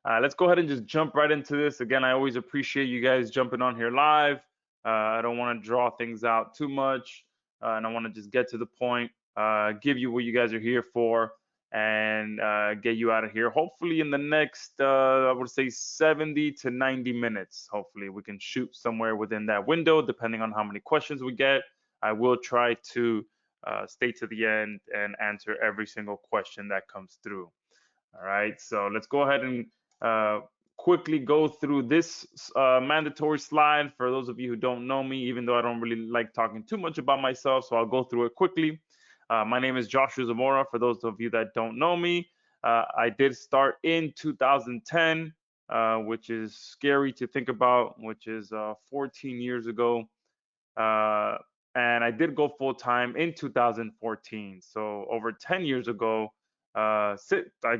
Let's go ahead and just jump right into this. Again, I always appreciate you guys jumping on here live. I don't want to draw things out too much, and I want to just get to the point, give you what you guys are here for, and get you out of here. Hopefully, in the next, I would say 70 to 90 minutes. Hopefully, we can shoot somewhere within that window, depending on how many questions we get. I will try to stay to the end and answer every single question that comes through. All right, so let's go ahead and uh, quickly go through this mandatory slide for those of you who don't know me, even though I don't really like talking too much about myself, so I'll go through it quickly. My name is Joshua Zamora. For those of you that don't know me, I did start in 2010, which is scary to think about, which is 14 years ago. Uh, and I did go full time in 2014. So over 10 years ago, I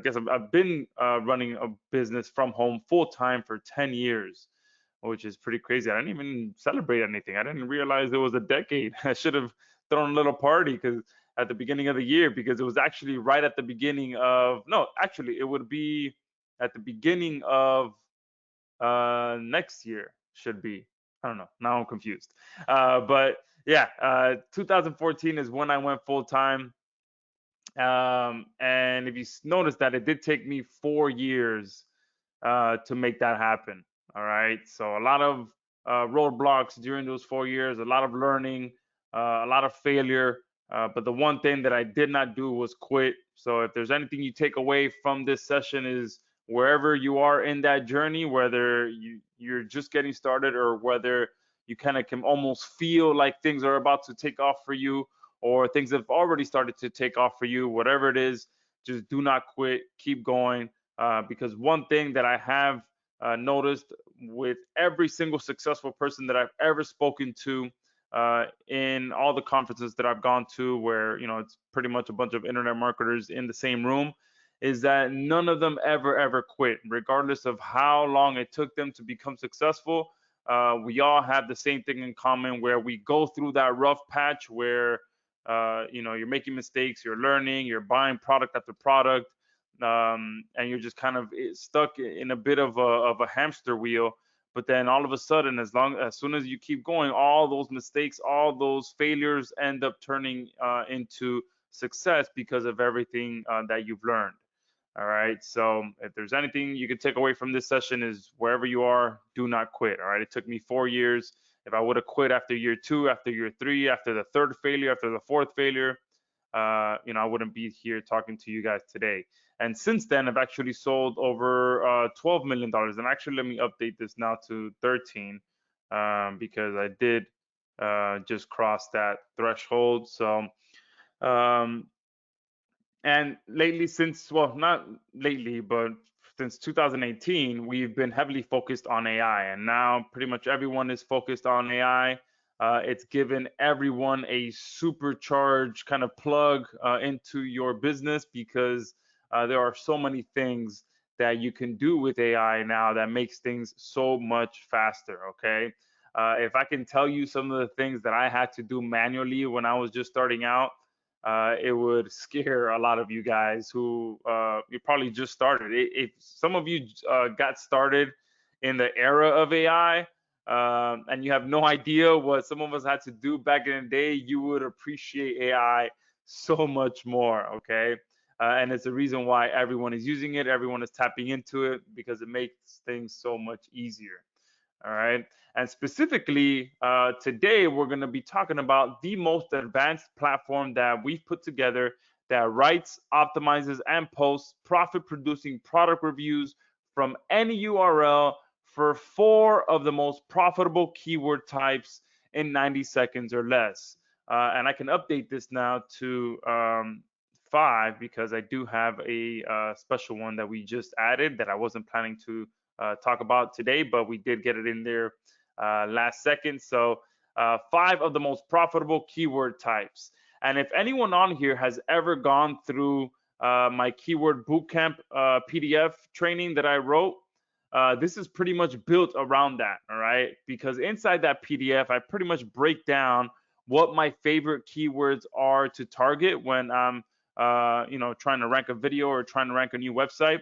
guess I've been running a business from home full time for 10 years, which is pretty crazy. I didn't even celebrate anything. I didn't realize it was a decade. I should have thrown a little party because at the beginning of the year, because it was actually right at the beginning of, no, actually, it would be at the beginning of next year, should be. I don't know. Now I'm confused. But yeah, 2014 is when I went full time. And if you notice that it did take me 4 years to make that happen. All right. So a lot of roadblocks during those 4 years, a lot of learning, a lot of failure. But the one thing that I did not do was quit. So if there's anything you take away from this session is wherever you are in that journey, whether you're just getting started or whether you kind of can almost feel like things are about to take off for you or things have already started to take off for you, whatever it is, just do not quit, keep going. Because one thing that I have noticed with every single successful person that I've ever spoken to in all the conferences that I've gone to, where it's pretty much a bunch of internet marketers in the same room, is that none of them ever quit, regardless of how long it took them to become successful. We all have the same thing in common, where we go through that rough patch where you're making mistakes, you're learning, you're buying product after product, and you're just kind of stuck in a bit of a hamster wheel. But then all of a sudden, as soon as you keep going, all those mistakes, all those failures end up turning into success because of everything that you've learned. All right. So if there's anything you can take away from this session is wherever you are, do not quit. All right. It took me 4 years. If I would have quit after year 2, after year 3, after the third failure, after the fourth failure, I wouldn't be here talking to you guys today. And since then, I've actually sold over $12 million. And actually, let me update this now to 13 because I did just cross that threshold. So, um, and lately, well, not lately, but since 2018, we've been heavily focused on AI. And now pretty much everyone is focused on AI. It's given everyone a supercharged kind of plug into your business because there are so many things that you can do with AI now that makes things so much faster. Okay. If I can tell you some of the things that I had to do manually when I was just starting out, it would scare a lot of you guys who you probably just started. If some of you got started in the era of AI and you have no idea what some of us had to do back in the day, you would appreciate AI so much more. Okay. And it's the reason why everyone is using it, everyone is tapping into it because it makes things so much easier. All right. And specifically, today we're going to be talking about the most advanced platform that we've put together that writes, optimizes, and posts profit producing product reviews from any URL for 4 of the most profitable keyword types in 90 seconds or less. And I can update this now to 5 because I do have a special one that we just added that I wasn't planning to talk about today, but we did get it in there last second. So 5 of the most profitable keyword types. And if anyone on here has ever gone through my keyword bootcamp PDF training that I wrote, this is pretty much built around that. All right, because inside that PDF, I pretty much break down what my favorite keywords are to target when I'm trying to rank a video or trying to rank a new website.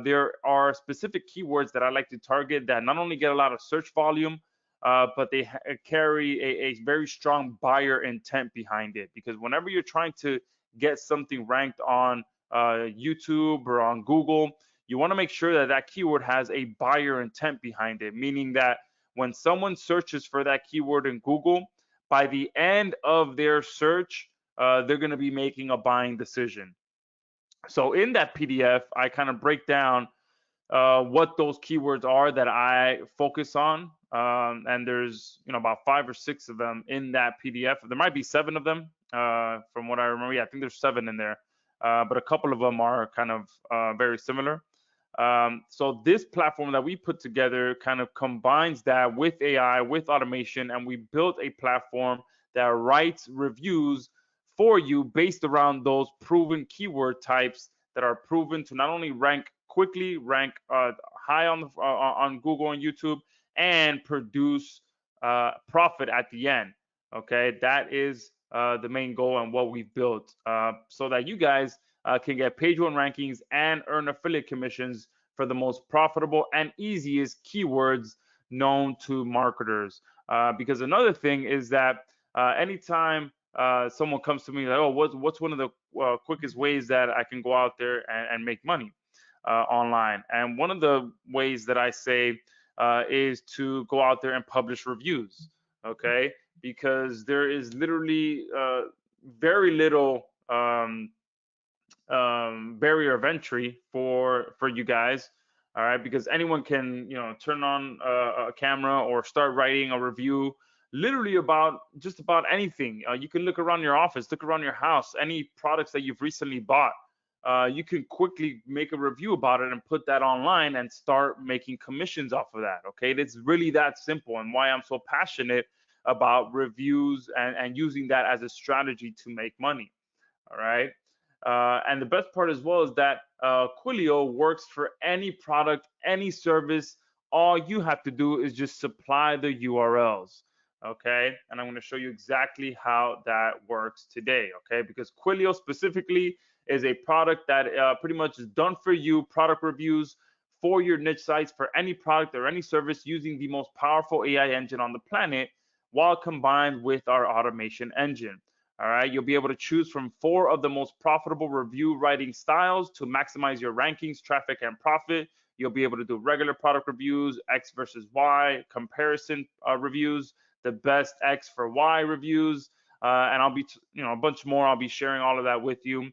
there are specific keywords that I like to target that not only get a lot of search volume, but they carry a very strong buyer intent behind it. Because whenever you're trying to get something ranked on YouTube or on Google, you want to make sure that that keyword has a buyer intent behind it, meaning that when someone searches for that keyword in Google, by the end of their search, they're going to be making a buying decision. So in that PDF, I kind of break down what those keywords are that I focus on. And there's about 5 or 6 of them in that PDF. There might be 7 of them from what I remember. Yeah, I think there's 7 in there, but a couple of them are kind of very similar. So this platform that we put together kind of combines that with AI, with automation, and we built a platform that writes reviews for you based around those proven keyword types that are proven to not only rank quickly, rank high on Google and YouTube, and produce profit at the end. Okay, that is the main goal and what we've built, so that you guys can get page one rankings and earn affiliate commissions for the most profitable and easiest keywords known to marketers. Because another thing is that anytime someone comes to me like, oh, what's one of the quickest ways that I can go out there and make money online? And one of the ways that I say is to go out there and publish reviews. Okay, because there is literally very little barrier of entry for you guys. All right, because anyone can turn on a camera or start writing a review literally about just about anything. You can look around your office, look around your house, any products that you've recently bought. You can quickly make a review about it and put that online and start making commissions off of that. Okay, it's really that simple, and why I'm so passionate about reviews and using that as a strategy to make money. All right. And the best part as well is that Quillaio works for any product, any service. All you have to do is just supply the URLs. Okay, and I'm going to show you exactly how that works today. Okay, because Quillaio specifically is a product that pretty much is done for you, product reviews for your niche sites for any product or any service using the most powerful AI engine on the planet, while combined with our automation engine. All right, you'll be able to choose from 4 of the most profitable review writing styles to maximize your rankings, traffic, and profit. You'll be able to do regular product reviews, X versus Y, comparison reviews, the best X for Y reviews, and I'll be, a bunch more. I'll be sharing all of that with you.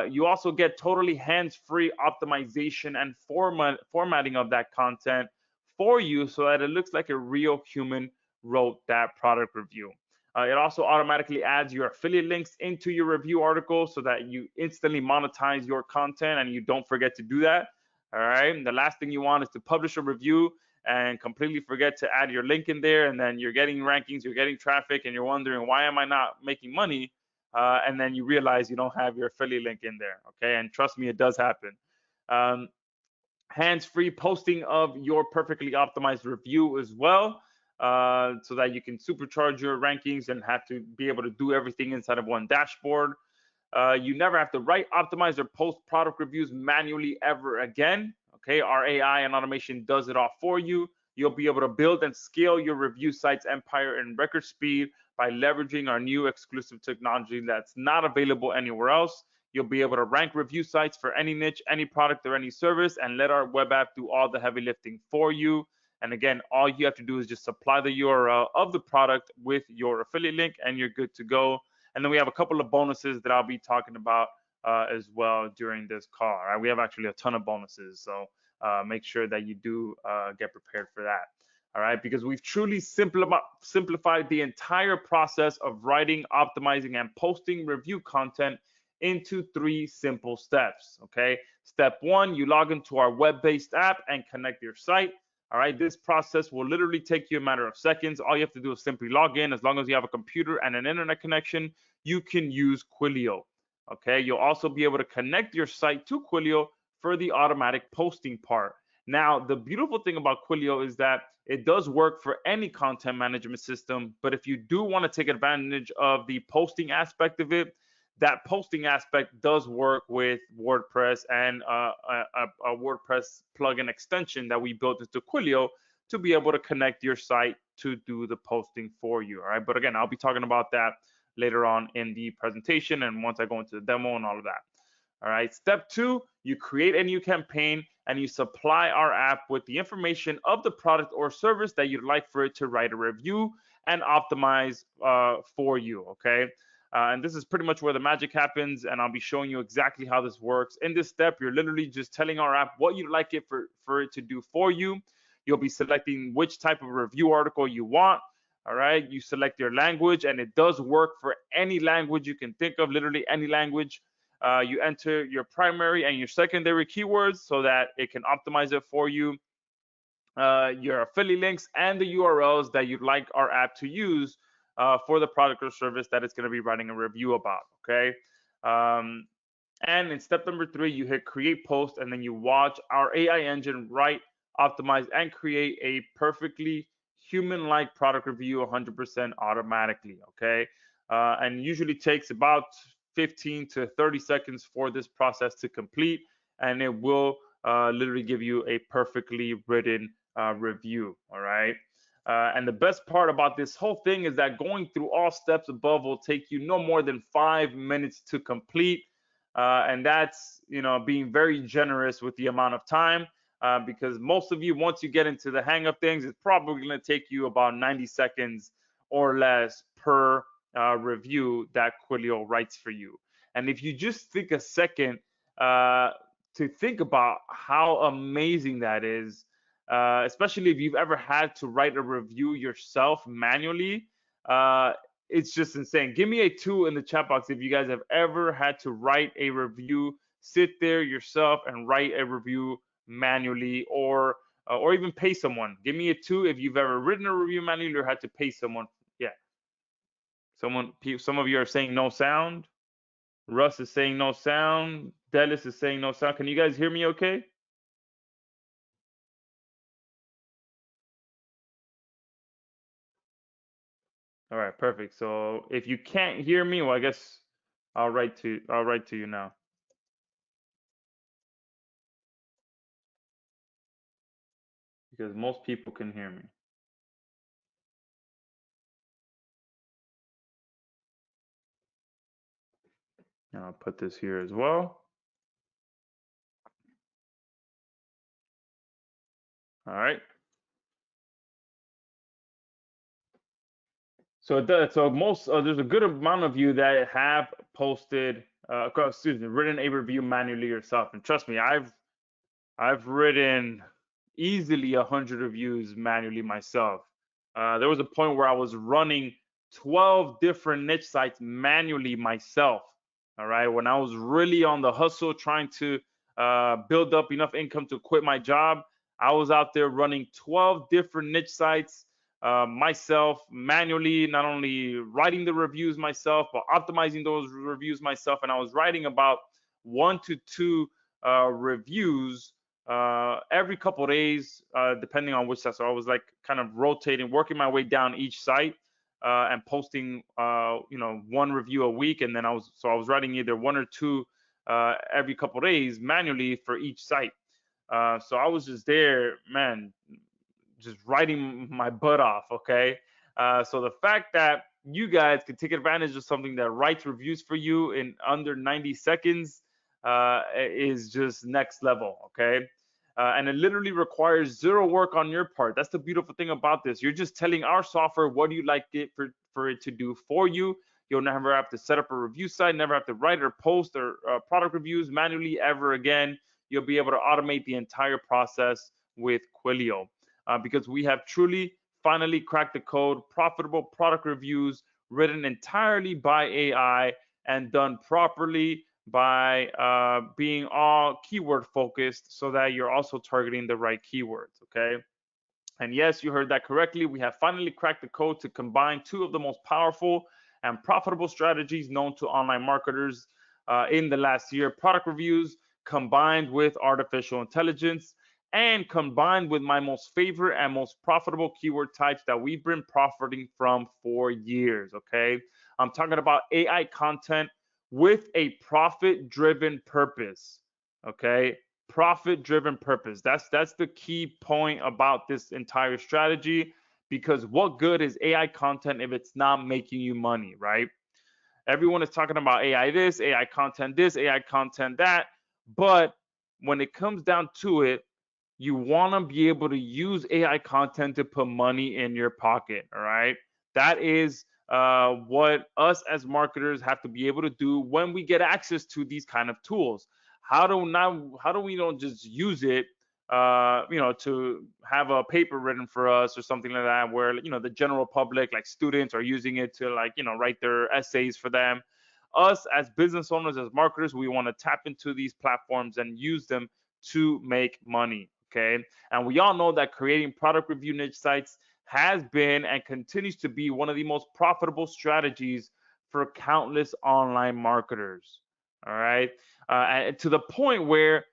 You also get totally hands-free optimization and formatting of that content for you so that it looks like a real human wrote that product review. It also automatically adds your affiliate links into your review article so that you instantly monetize your content and you don't forget to do that. All right. And the last thing you want is to publish a review and completely forget to add your link in there. And then you're getting rankings, you're getting traffic, and you're wondering, why am I not making money? And then you realize you don't have your affiliate link in there. Okay. And trust me, it does happen. Hands-free posting of your perfectly optimized review as well. So that you can supercharge your rankings and have to be able to do everything inside of one dashboard. You never have to write, optimize, or post product reviews manually ever again. Okay, our AI and automation does it all for you. You'll be able to build and scale your review site's empire in record speed by leveraging our new exclusive technology that's not available anywhere else. You'll be able to rank review sites for any niche, any product, or any service, and let our web app do all the heavy lifting for you. And again, all you have to do is just supply the URL of the product with your affiliate link and you're good to go. And then we have a couple of bonuses that I'll be talking about as well during this call. Right? We have actually a ton of bonuses. So make sure that you do get prepared for that. All right, because we've truly simplified the entire process of writing, optimizing, and posting review content into 3 simple steps. Okay, step 1, you log into our web-based app and connect your site. All right, this process will literally take you a matter of seconds. All you have to do is simply log in. As long as you have a computer and an internet connection, you can use Quillaio. Okay, you'll also be able to connect your site to Quillaio for the automatic posting part. Now, the beautiful thing about Quillaio is that it does work for any content management system, but if you do want to take advantage of the posting aspect of it, that posting aspect does work with WordPress and a WordPress plugin extension that we built into Quillaio to be able to connect your site to do the posting for you. All right. But again, I'll be talking about that later on in the presentation and once I go into the demo and all of that. All right. Step 2, you create a new campaign and you supply our app with the information of the product or service that you'd like for it to write a review and optimize for you. Okay. And this is pretty much where the magic happens, and I'll be showing you exactly how this works. In this step, you're literally just telling our app what you'd like it for it to do for you. You'll be selecting which type of review article you want. All right, you select your language, and it does work for any language you can think of, literally any language. You enter your primary and your secondary keywords so that it can optimize it for you. Your affiliate links and the URLs that you'd like our app to use for the product or service that it's going to be writing a review about. Okay. And in step number 3, you hit create post, and then you watch our AI engine write, optimize, and create a perfectly human-like product review 100% automatically. Okay. And usually takes about 15 to 30 seconds for this process to complete, and it will literally give you a perfectly written review. All right. And the best part about this whole thing is that going through all steps above will take you no more than 5 minutes to complete. And that's, being very generous with the amount of time, because most of you, once you get into the hang of things, it's probably going to take you about 90 seconds or less per review that Quillaio writes for you. And if you just think a second to think about how amazing that is, especially if you've ever had to write a review yourself manually, it's just insane. Give me a 2 in the chat box if you guys have ever had to write a review, sit there yourself and write a review manually, or even pay someone. Give me a 2 if you've ever written a review manually or had to pay someone. Yeah. Some of you are saying no sound. Russ is saying no sound. Delis is saying no sound. Can you guys hear me okay? All right, perfect. So if you can't hear me, well, I guess I'll write to you now. Because most people can hear me. And I'll put this here as well. All right. So it does. So there's a good amount of you that have posted, written a review manually yourself. And trust me, I've written easily 100 reviews manually myself. There was a point where I was running 12 different niche sites manually myself. All right, when I was really on the hustle, trying to build up enough income to quit my job, I was out there running 12 different niche sites myself manually, not only writing the reviews myself, but optimizing those reviews myself. And I was writing about 1 to 2 reviews every couple of days, depending on which site. So I was like kind of rotating, working my way down each site and posting, 1 review a week. And then I was writing either 1 or 2 every couple of days manually for each site. So I was just there, man, just writing my butt off. Okay. So the fact that you guys can take advantage of something that writes reviews for you in under 90 seconds is just next level. Okay. And it literally requires 0 work on your part. That's the beautiful thing about this. You're just telling our software what you like it for it to do for you. You'll never have to set up a review site, never have to write or post or product reviews manually ever again. You'll be able to automate the entire process with Quillaio because we have truly finally cracked the code. Profitable product reviews written entirely by AI and done properly by being all keyword focused so that you're also targeting the right keywords. Okay. And yes, you heard that correctly. We have finally cracked the code to combine 2 of the most powerful and profitable strategies known to online marketers in the last year: product reviews combined with artificial intelligence and combined with my most favorite and most profitable keyword types that we've been profiting from for years. Okay. I'm talking about AI content with a profit-driven purpose. Okay, profit-driven purpose. That's the key point about this entire strategy, because what good is AI content if it's not making you money, right? Everyone is talking about AI this, AI content that, but when it comes down to it, you want to be able to use AI content to put money in your pocket. All right. That is what us as marketers have to be able to do when we get access to these kind of tools. How do we don't just use it, to have a paper written for us or something like that, where the general public, like students, are using it to, like, write their essays for them. Us as business owners, as marketers, we want to tap into these platforms and use them to make money. Okay. And we all know that creating product review niche sites has been and continues to be one of the most profitable strategies for countless online marketers. All right. And to the point where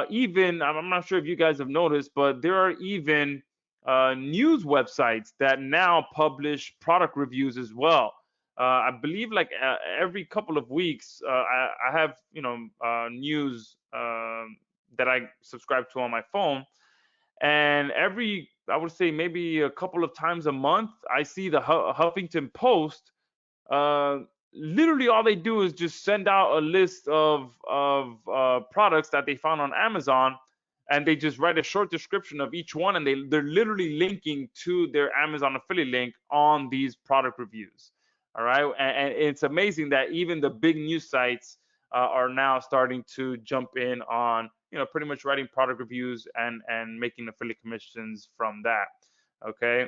even, I'm not sure if you guys have noticed, but there are even news websites that now publish product reviews as well. I believe, like, every couple of weeks, I have news that I subscribe to on my phone, and every, I would say, maybe a couple of times a month, I see the Huffington Post. uh, Literally all they do is just send out a list of products that they found on Amazon, and they just write a short description of each one, and they're literally linking to their Amazon affiliate link on these product reviews. All right, and it's amazing that even the big news sites are now starting to jump in on, pretty much writing product reviews and making affiliate commissions from that. Okay.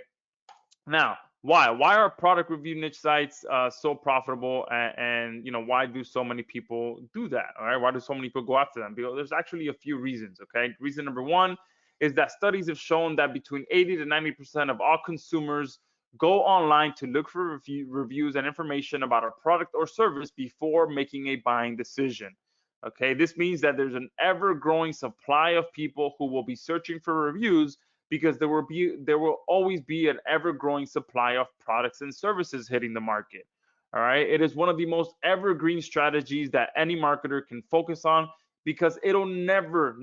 Now, why are product review niche sites so profitable, and why do so many people do that? All right, why do so many people go after them? Because there's actually a few reasons. Okay, reason number one is that studies have shown that between 80 to 90% of all consumers go online to look for reviews and information about a product or service before making a buying decision. Okay, this means that there's an ever-growing supply of people who will be searching for reviews, because there will always be an ever-growing supply of products and services hitting the market. All right, it is one of the most evergreen strategies that any marketer can focus on, because it'll never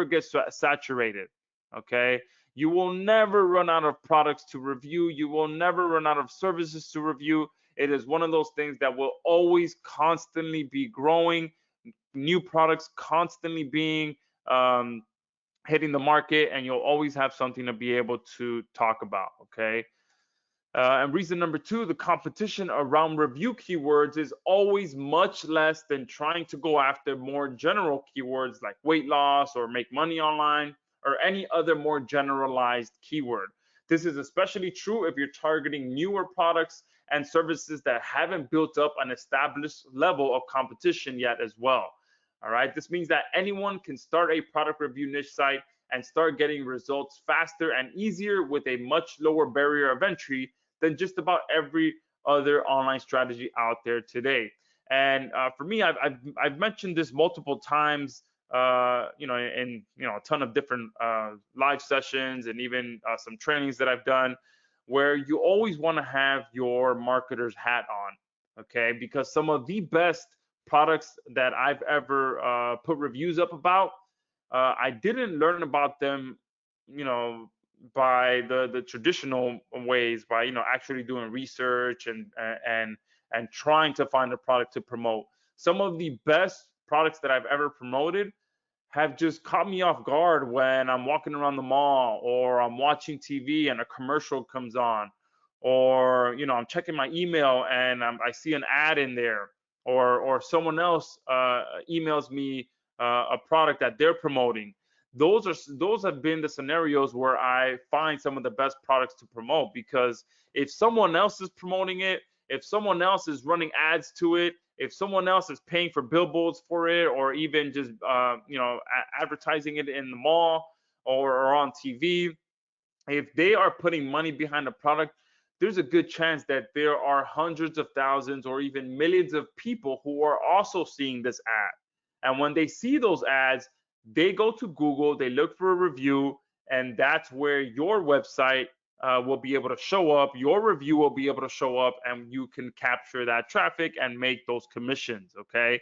get saturated. Okay, you will never run out of products to review, you will never run out of services to review. It is one of those things that will always constantly be growing, new products constantly being hitting the market, and you'll always have something to be able to talk about. Okay. And reason number two, the competition around review keywords is always much less than trying to go after more general keywords like weight loss or make money online or any other more generalized keyword. This is especially true if you're targeting newer products and services that haven't built up an established level of competition yet as well. All right, this means that anyone can start a product review niche site and start getting results faster and easier with a much lower barrier of entry than just about every other online strategy out there today. And for me, I've mentioned this multiple times, in a ton of different live sessions and even some trainings that I've done, where you always want to have your marketer's hat on. Okay, because some of the best products that I've ever put reviews up about, I didn't learn about them, by the traditional ways, by actually doing research and trying to find a product to promote. Some of the best products that I've ever promoted have just caught me off guard when I'm walking around the mall, or I'm watching TV and a commercial comes on, or I'm checking my email and I see an ad in there, or someone else emails me a product that they're promoting. Those have been the scenarios where I find some of the best products to promote, because if someone else is promoting it, if someone else is running ads to it, if someone else is paying for billboards for it, or even just advertising it in the mall, or on TV, if they are putting money behind a product, there's a good chance that there are hundreds of thousands or even millions of people who are also seeing this ad. And when they see those ads, they go to Google, they look for a review, and that's where your website will be able to show up, your review will be able to show up, and you can capture that traffic and make those commissions. Okay.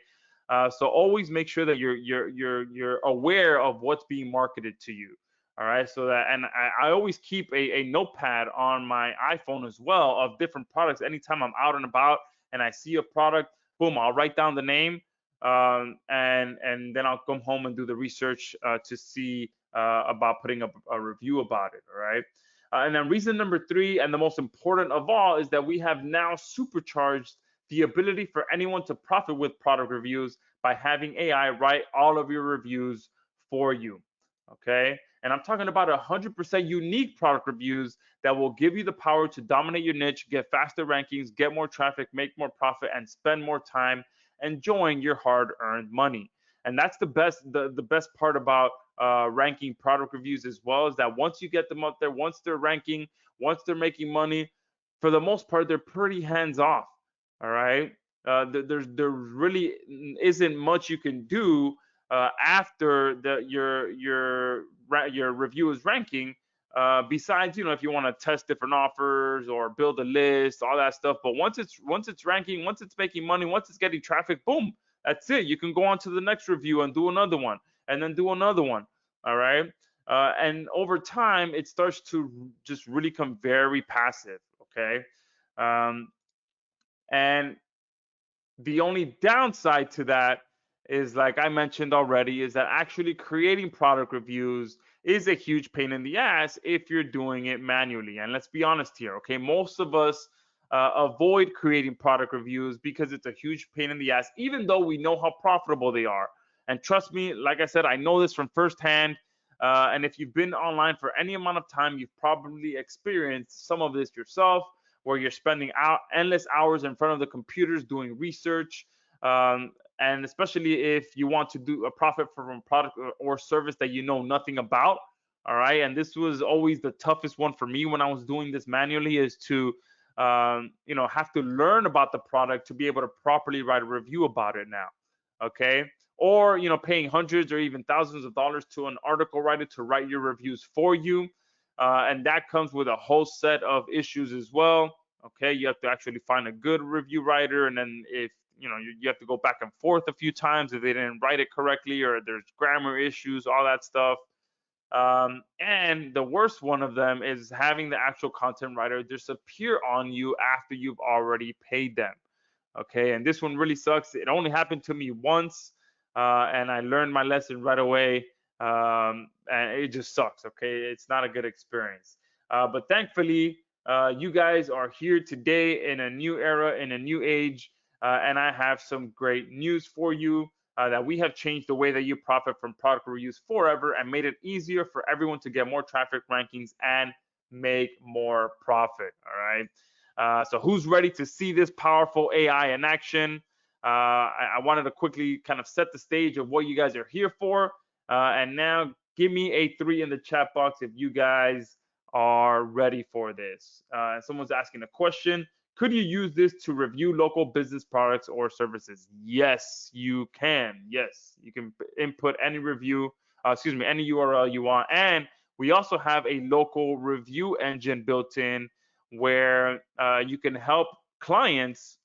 So always make sure that you're aware of what's being marketed to you. All right. So that, and I always keep a notepad on my iPhone as well of different products. Anytime I'm out and about and I see a product, boom, I'll write down the name, and then I'll come home and do the research to see about putting up a review about it. All right. And then reason number three, and the most important of all, is that we have now supercharged the ability for anyone to profit with product reviews by having AI write all of your reviews for you. Okay. And I'm talking about 100% unique product reviews that will give you the power to dominate your niche, get faster rankings, get more traffic, make more profit, and spend more time enjoying your hard-earned money. And that's the best part about ranking product reviews as well, is that once you get them up there, once they're ranking, once they're making money, for the most part, they're pretty hands off. All right. There really isn't much you can do after your review is ranking. Besides, if you want to test different offers or build a list, all that stuff. But once it's ranking, once it's making money, once it's getting traffic, boom, that's it. You can go on to the next review and do another one, and then do another one. All right. And over time, it starts to just really become very passive. Okay. Um, and the only downside to that is, like I mentioned already, is that actually creating product reviews is a huge pain in the ass if you're doing it manually. And let's be honest here, okay? Most of us avoid creating product reviews because it's a huge pain in the ass, even though we know how profitable they are. And trust me, like I said, I know this from firsthand. And if you've been online for any amount of time, you've probably experienced some of this yourself, where you're spending endless hours in front of the computers doing research. And especially if you want to do a profit from a product or service that you know nothing about. All right. And this was always the toughest one for me when I was doing this manually, is to, have to learn about the product to be able to properly write a review about it now. Okay. Or, paying hundreds or even thousands of dollars to an article writer to write your reviews for you. And that comes with a whole set of issues as well. Okay, you have to actually find a good review writer, and then if you have to go back and forth a few times if they didn't write it correctly, or there's grammar issues, all that stuff. And the worst one of them is having the actual content writer disappear on you after you've already paid them. Okay, and this one really sucks. It only happened to me once, and I learned my lesson right away. And it just sucks. Okay, it's not a good experience. But thankfully, you guys are here today in a new era, in a new age, and I have some great news for you. That we have changed the way that you profit from product reviews forever and made it easier for everyone to get more traffic, rankings, and make more profit. All right. So who's ready to see this powerful AI in action? I wanted to quickly kind of set the stage of what you guys are here for. And now give me a 3 in the chat box if you guys are ready for this. Someone's asking a question. Could you use this to review local business products or services? Yes, you can. Yes, you can input any review, any URL you want. And we also have a local review engine built in, where you can help clients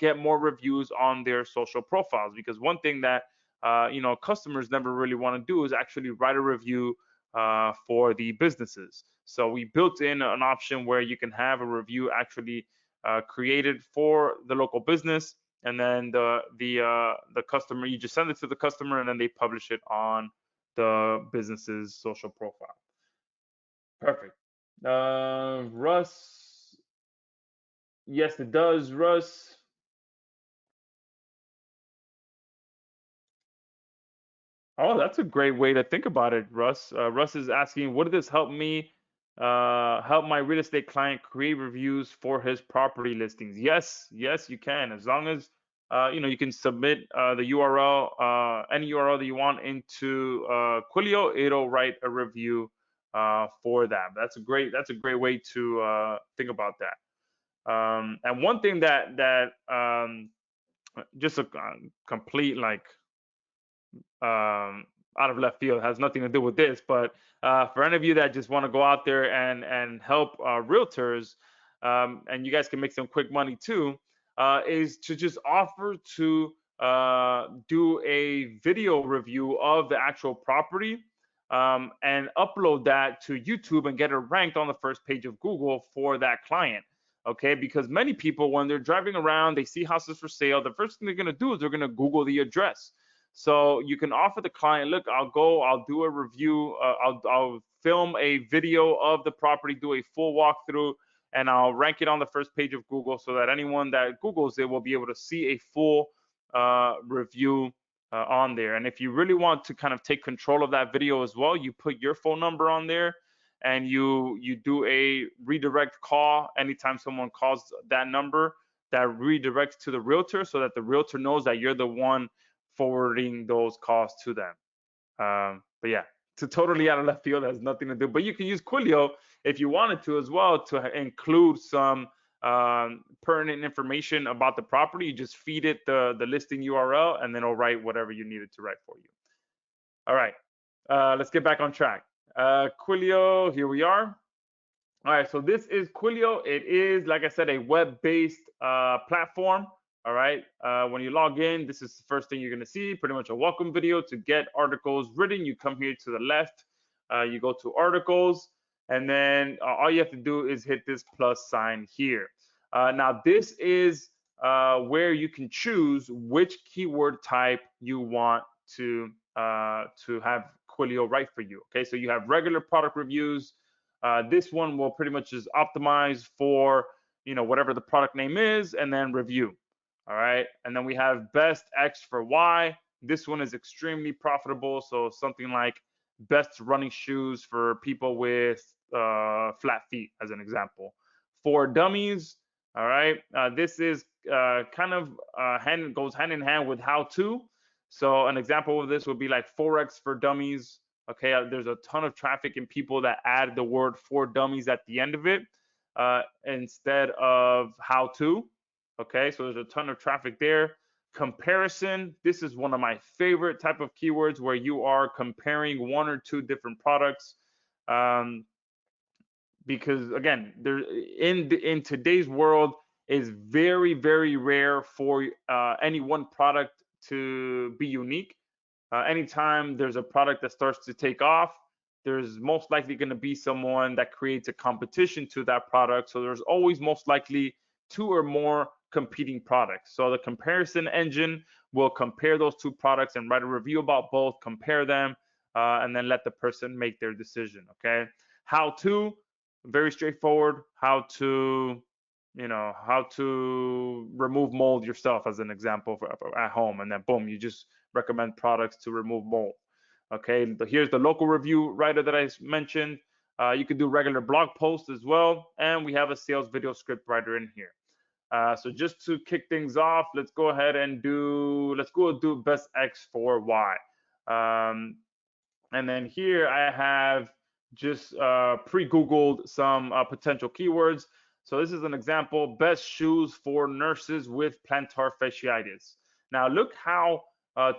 get more reviews on their social profiles. Because one thing that customers never really want to do is actually write a review for the businesses. So we built in an option where you can have a review actually created for the local business, and then the customer, you just send it to the customer, and then they publish it on the business's social profile. Perfect. Russ, yes, it does. Russ. Oh, that's a great way to think about it, Russ. Russ is asking, would this help me help my real estate client create reviews for his property listings? Yes, yes, you can. As long as you can submit the URL, any URL that you want into Quillaio, it'll write a review for that. That's a great way to think about that. And one thing that just a complete, like, out of left field, has nothing to do with this, but for any of you that just want to go out there and help realtors, and you guys can make some quick money too, is to just offer to do a video review of the actual property, and upload that to YouTube and get it ranked on the first page of Google for that client. Okay, because many people, when they're driving around, they see houses for sale. The first thing they're going to do is they're going to Google the address. So you can offer the client, look, I'll do a review, I'll film a video of the property, do a full walkthrough, and I'll rank it on the first page of Google so that anyone that Googles it will be able to see a full review on there. And if you really want to kind of take control of that video as well, you put your phone number on there, and you do a redirect call anytime someone calls that number, that redirects to the realtor so that the realtor knows that you're the one forwarding those calls to them. But yeah, to totally out of left field, has nothing to do. But you can use Quillaio if you wanted to as well, to include some pertinent information about the property. You just feed it the listing URL, and then it'll write whatever you need it to write for you. All right, let's get back on track. Quillaio, here we are. All right, so this is Quillaio. It is, like I said, a web-based platform. All right, when you log in, this is the first thing you're going to see, pretty much a welcome video. To get articles written, you come here to the left, you go to articles, and then all you have to do is hit this plus sign here. Now, this is where you can choose which keyword type you want to have Quillaio write for you. Okay, so you have regular product reviews. This one will pretty much just optimize for, you know, whatever the product name is, and then review. All right, and then we have best X for Y. This one is extremely profitable, so something like best running shoes for people with flat feet, as an example. For dummies, all right, this is kind of goes hand in hand with how to. So an example of this would be like Forex for dummies. Okay, there's a ton of traffic and people that add the word for dummies at the end of it instead of how to. Okay, so there's a ton of traffic there. Comparison, this is one of my favorite type of keywords, where you are comparing one or two different products. Because again, there in today's world, is very, very rare for any one product to be unique. Anytime there's a product that starts to take off, there's most likely going to be someone that creates a competition to that product. So there's always most likely two or more competing products. So the comparison engine will compare those two products and write a review about both, compare them, and then let the person make their decision. Okay. How to, very straightforward. How to, you know, how to remove mold yourself, as an example, for at home, and then boom, you just recommend products to remove mold. Okay, here's the local review writer that I mentioned. You could do regular blog posts as well, and we have a sales video script writer in here. So just to kick things off, let's go ahead and do best X for Y. And then here I have just pre-Googled some potential keywords. So this is an example: best shoes for nurses with plantar fasciitis. Now look how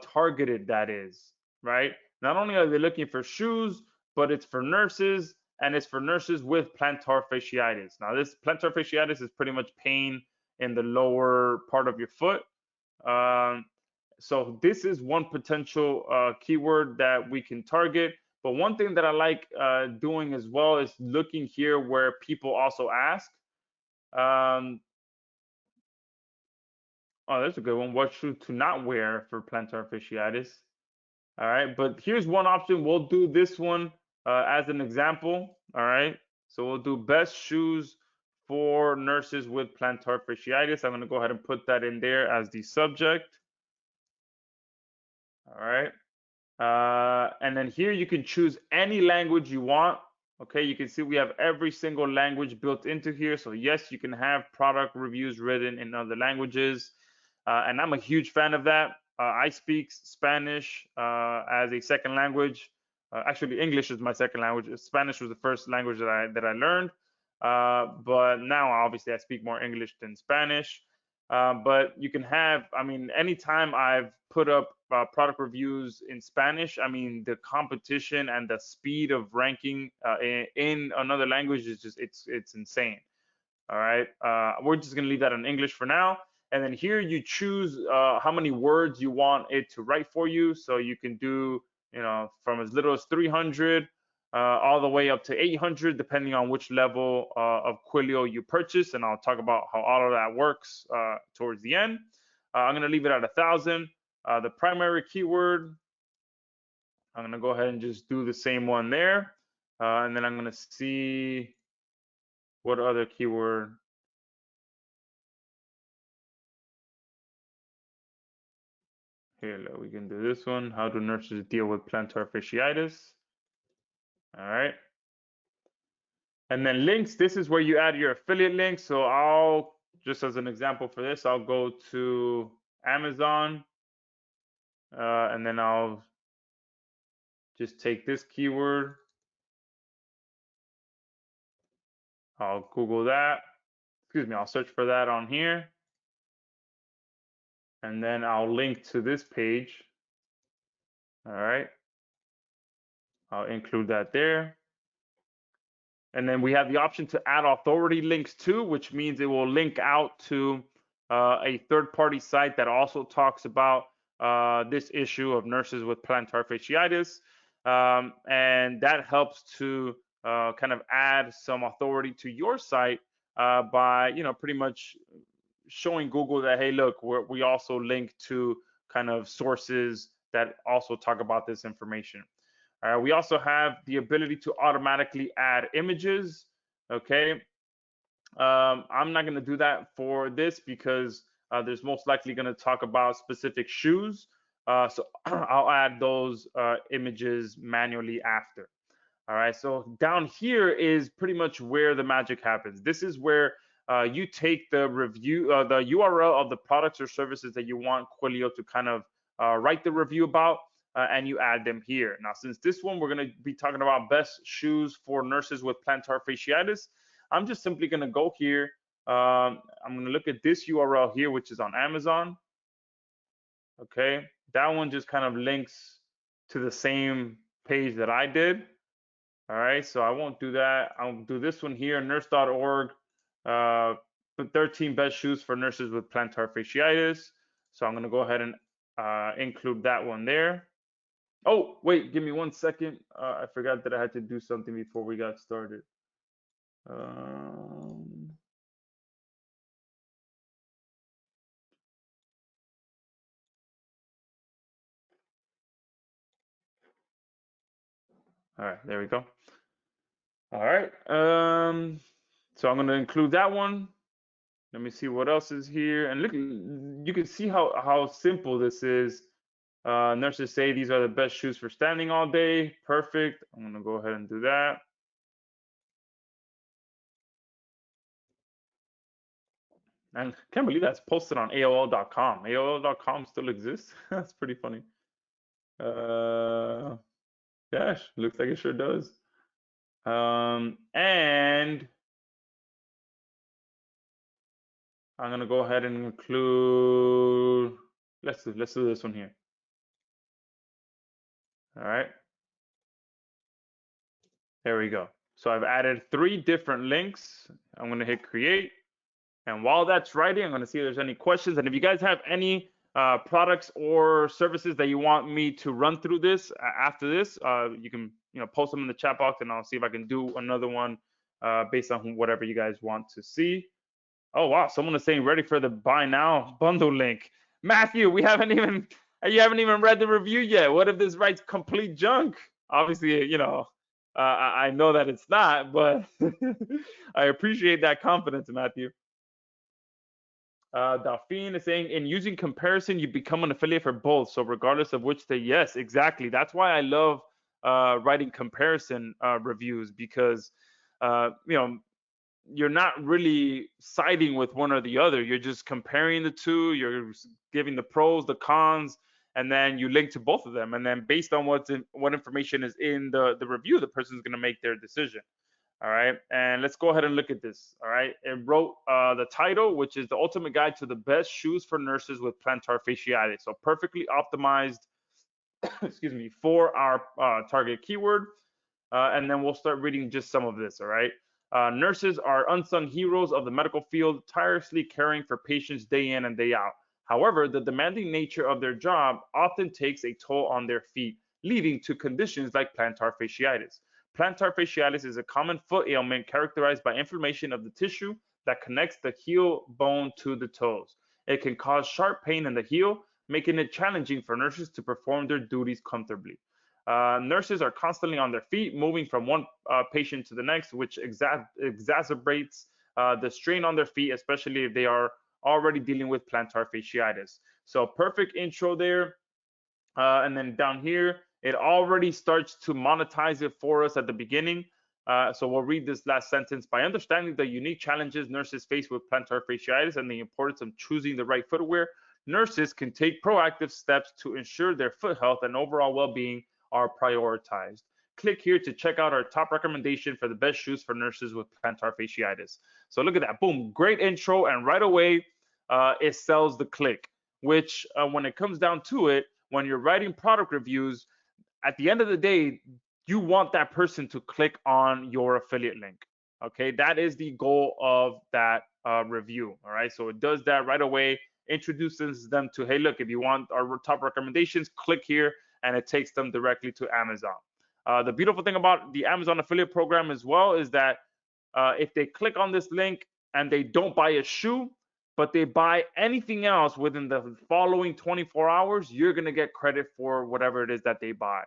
targeted that is, right? Not only are they looking for shoes, but it's for nurses, and it's for nurses with plantar fasciitis. Now this plantar fasciitis is pretty much pain in the lower part of your foot. So this is one potential keyword that we can target. But one thing that I like doing as well is looking here where people also ask. Oh, that's a good one. What shoe to not wear for plantar fasciitis? All right, but here's one option. We'll do this one as an example. All right, so we'll do best shoes for nurses with plantar fasciitis. I'm going to go ahead and put that in there as the subject. All right, and then here you can choose any language you want. Okay, you can see we have every single language built into here. So yes, you can have product reviews written in other languages, and I'm a huge fan of that. I speak Spanish as a second language. Actually, English is my second language. Spanish was the first language that I learned, but now obviously I speak more English than Spanish. But you can have, I mean, anytime I've put up product reviews in Spanish, I mean, the competition and the speed of ranking in another language is just, it's insane. All right. We're just going to leave that in English for now. And then here you choose how many words you want it to write for you. So you can do, from as little as 300 all the way up to 800, depending on which level of Quillaio you purchase. And I'll talk about how all of that works towards the end. I'm going to leave it at 1,000. The primary keyword, I'm going to go ahead and just do the same one there. And then I'm going to see what other keyword. Here, we can do this one. How do nurses deal with plantar fasciitis? All right. And then links, this is where you add your affiliate links. So I'll, just as an example for this, I'll go to Amazon, and then I'll just take this keyword. I'll Google that. Excuse me, I'll search for that on here. And then I'll link to this page. All right. I'll include that there. And then we have the option to add authority links too, which means it will link out to a third-party site that also talks about this issue of nurses with plantar fasciitis. And that helps to kind of add some authority to your site by, pretty much showing Google that, hey, look, we also link to kind of sources that also talk about this information. We also have the ability to automatically add images. Okay. I'm not going to do that for this because there's most likely going to talk about specific shoes. So I'll add those images manually after. All right. So down here is pretty much where the magic happens. This is where you take the review, the URL of the products or services that you want Quillaio to kind of write the review about. And you add them here. Now, since this one, we're going to be talking about best shoes for nurses with plantar fasciitis, I'm just simply going to go here. I'm going to look at this URL here, which is on Amazon. Okay, that one just kind of links to the same page that I did. All right, so I won't do that. I'll do this one here, nurse.org, 13 best shoes for nurses with plantar fasciitis. So I'm going to go ahead and include that one there. Oh, wait, give me 1 second. I forgot that I had to do something before we got started. All right, there we go. All right. So I'm going to include that one. Let me see what else is here. And look, you can see how simple this is. Nurses say these are the best shoes for standing all day. Perfect. I'm going to go ahead and do that. And I can't believe that's posted on AOL.com. AOL.com still exists. That's pretty funny. Gosh, looks like it sure does. And I'm gonna go ahead and include. Let's do this one here. All right. There we go. So I've added 3 different links. I'm gonna hit create. And while that's writing, I'm going to see if there's any questions. And if you guys have any products or services that you want me to run through this after this, you can post them in the chat box, and I'll see if I can do another one based on whatever you guys want to see. Oh wow, someone is saying ready for the buy now bundle link. Matthew, you haven't even read the review yet. What if this writes complete junk? Obviously, I know that it's not, but I appreciate that confidence, Matthew. Dauphine is saying, in using comparison, you become an affiliate for both. So regardless of which they, yes, exactly. That's why I love writing comparison reviews, because you're not really siding with one or the other. You're just comparing the two. You're giving the pros, the cons, and then you link to both of them. And then based on what information is in the review, the person's going to make their decision. All right, and let's go ahead and look at this. All right, it wrote the title, which is the ultimate guide to the best shoes for nurses with plantar fasciitis. So perfectly optimized, excuse me, for our target keyword. And then we'll start reading just some of this. All right. Nurses are unsung heroes of the medical field, tirelessly caring for patients day in and day out. However, the demanding nature of their job often takes a toll on their feet, leading to conditions like plantar fasciitis. Plantar fasciitis is a common foot ailment characterized by inflammation of the tissue that connects the heel bone to the toes. It can cause sharp pain in the heel, making it challenging for nurses to perform their duties comfortably. Nurses are constantly on their feet, moving from one patient to the next, which exacerbates the strain on their feet, especially if they are already dealing with plantar fasciitis. So perfect intro there. And then down here, it already starts to monetize it for us at the beginning. So we'll read this last sentence. By understanding the unique challenges nurses face with plantar fasciitis and the importance of choosing the right footwear, nurses can take proactive steps to ensure their foot health and overall well-being are prioritized. Click here to check out our top recommendation for the best shoes for nurses with plantar fasciitis. So look at that. Boom. Great intro. And right away, it sells the click, which when it comes down to it, when you're writing product reviews, at the end of the day, you want that person to click on your affiliate link. Okay, that is the goal of that review. All right, so it does that right away, introduces them to, hey, look, if you want our top recommendations, click here, and it takes them directly to Amazon. The beautiful thing about the Amazon affiliate program as well is that if they click on this link and they don't buy a shoe, but they buy anything else within the following 24 hours, you're going to get credit for whatever it is that they buy.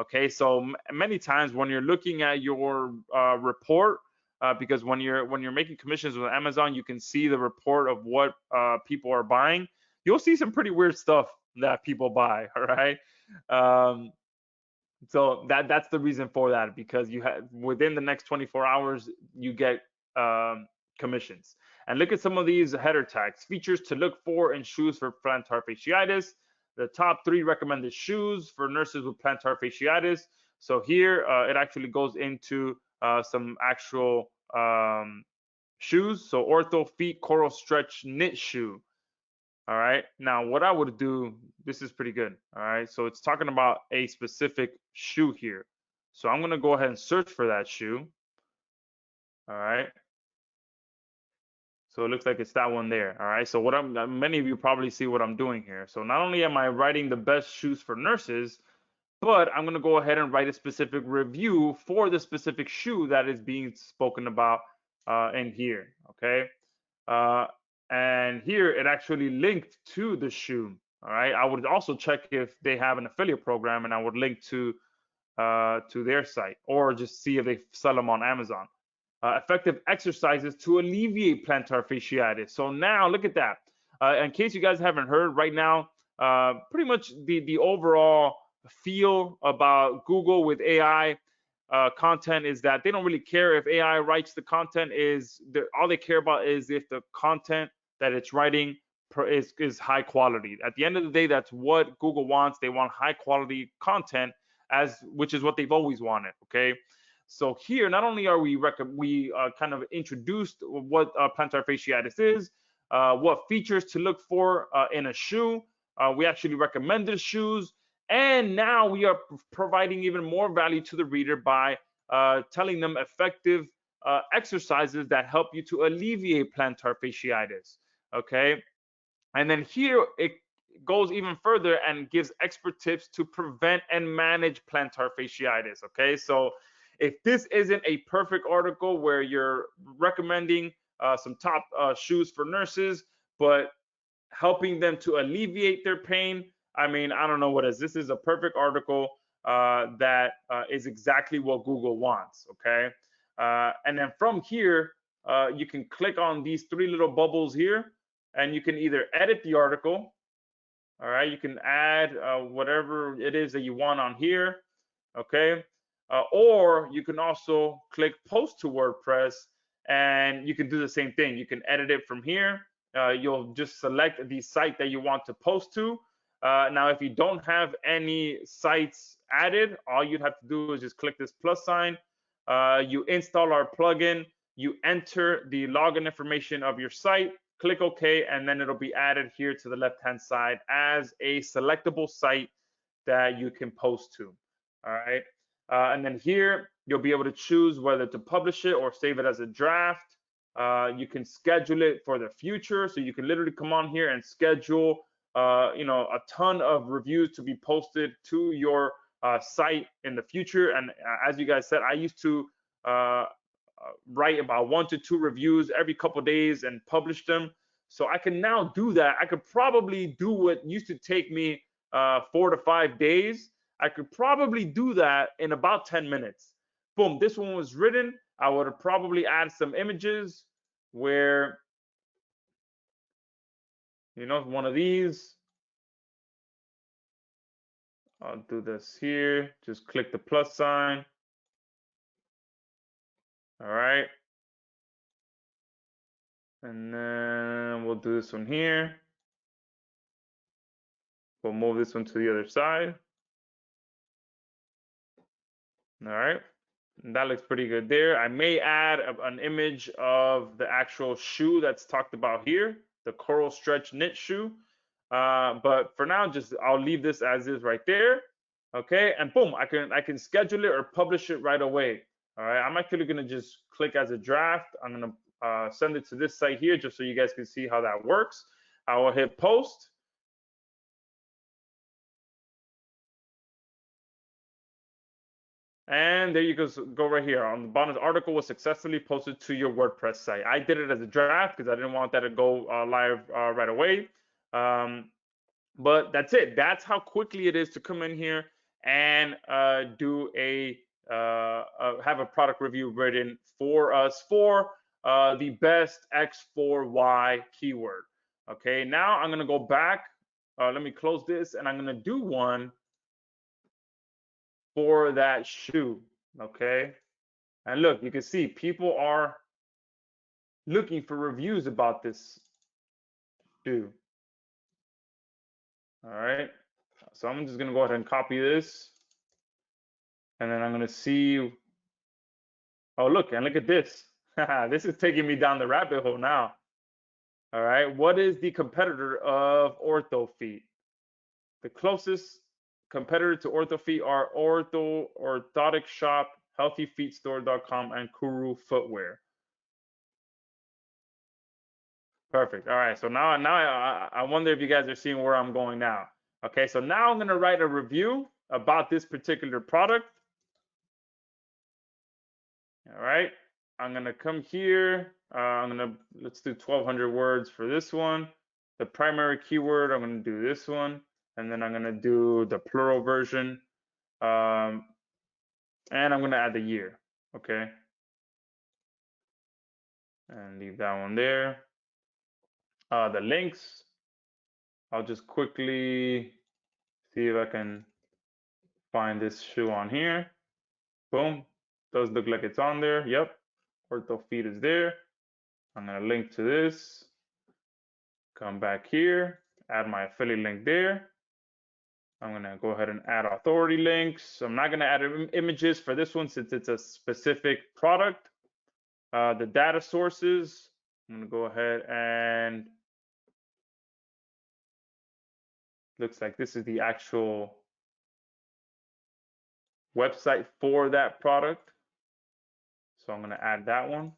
Okay, so many times when you're looking at your report, because when you're making commissions with Amazon, you can see the report of what people are buying. You'll see some pretty weird stuff that people buy. All right, um, so that's the reason for that, because you have within the next 24 hours you get um, commissions. And look at some of these header tags: features to look for in shoes for plantar fasciitis, the top 3 recommended shoes for nurses with plantar fasciitis. So here it actually goes into some actual shoes. So ortho feet coral stretch knit shoe. All right. Now, what I would do, this is pretty good. All right. So it's talking about a specific shoe here. So I'm going to go ahead and search for that shoe. All right. So it looks like it's that one there. All right. So many of you probably see what I'm doing here. So not only am I writing the best shoes for nurses, but I'm going to go ahead and write a specific review for the specific shoe that is being spoken about in here. Okay. Uh, and here it actually linked to the shoe. All right. I would also check if they have an affiliate program, and I would link to their site, or just see if they sell them on Amazon. Effective exercises to alleviate plantar fasciitis. So now look at that. In case you guys haven't heard, right now, pretty much the overall feel about Google with AI content is that they don't really care if AI writes the content. All they care about is if the content that it's writing is high quality. At the end of the day, that's what Google wants. They want high quality content, which is what they've always wanted. Okay. So here, not only are we kind of introduced what plantar fasciitis is, what features to look for in a shoe. We actually recommended shoes, and now we are providing even more value to the reader by telling them effective exercises that help you to alleviate plantar fasciitis. Okay, and then here it goes even further and gives expert tips to prevent and manage plantar fasciitis. Okay, so if this isn't a perfect article where you're recommending some top shoes for nurses, but helping them to alleviate their pain, I mean, I don't know what is. This is a perfect article that is exactly what Google wants. Okay, and then from here, you can click on these 3 little bubbles here, and you can either edit the article. All right, you can add whatever it is that you want on here. Okay, or you can also click post to WordPress, and you can do the same thing. You can edit it from here. You'll just select the site that you want to post to. Now, if you don't have any sites added, all you'd have to do is just click this plus sign, You install our plugin, you enter the login information of your site, click OK, and then it'll be added here to the left-hand side as a selectable site that you can post to. All right. And then here, you'll be able to choose whether to publish it or save it as a draft. You can schedule it for the future. So you can literally come on here and schedule, a ton of reviews to be posted to your site in the future. And as you guys said, I used to write about 1 to 2 reviews every couple days and publish them. So I can now do that. I could probably do what used to take me 4 to 5 days. I could probably do that in about 10 minutes. Boom, this one was written. I would have probably added some images where, one of these. I'll do this here. Just click the plus sign. All right. And then we'll do this one here. We'll move this one to the other side. All right. And that looks pretty good there. I may add an image of the actual shoe that's talked about here, the coral stretch knit shoe. But for now, I'll leave this as is right there. Okay, and boom, I can schedule it or publish it right away. All right, I'm actually gonna just click as a draft. I'm gonna send it to this site here just so you guys can see how that works. I will hit post. And there you go right here. On the bottom, the article was successfully posted to your WordPress site. I did it as a draft because I didn't want that to go live right away. But that's it. That's how quickly it is to come in here and do have a product review written for us for the best X4Y keyword. Okay, now I'm gonna go back. Let me close this, and I'm gonna do one for that shoe. Okay, and look, you can see people are looking for reviews about this shoe. All right, so I'm just gonna go ahead and copy this, and then I'm gonna see. Oh, look at this. This is taking me down the rabbit hole now. All right, what is the competitor of OrthoFeet? The closest competitor to OrthoFeet are Orthotic Shop, HealthyFeetStore.com, and Kuru Footwear. Perfect. All right, so now I wonder if you guys are seeing where I'm going now. Okay, so now I'm gonna write a review about this particular product. All right, I'm gonna come here. Let's do 1,200 words for this one. The primary keyword, I'm gonna do this one, and then I'm gonna do the plural version, and I'm gonna add the year. Okay, and leave that one there. The links, I'll just quickly see if I can find this shoe on here. Boom, does look like it's on there. Yep, OrthoFeet is there. I'm gonna link to this. Come back here, add my affiliate link there. I'm gonna go ahead and add authority links. I'm not gonna add images for this one since it's a specific product. The data sources, I'm gonna go ahead and looks like this is the actual website for that product. So I'm gonna add that one.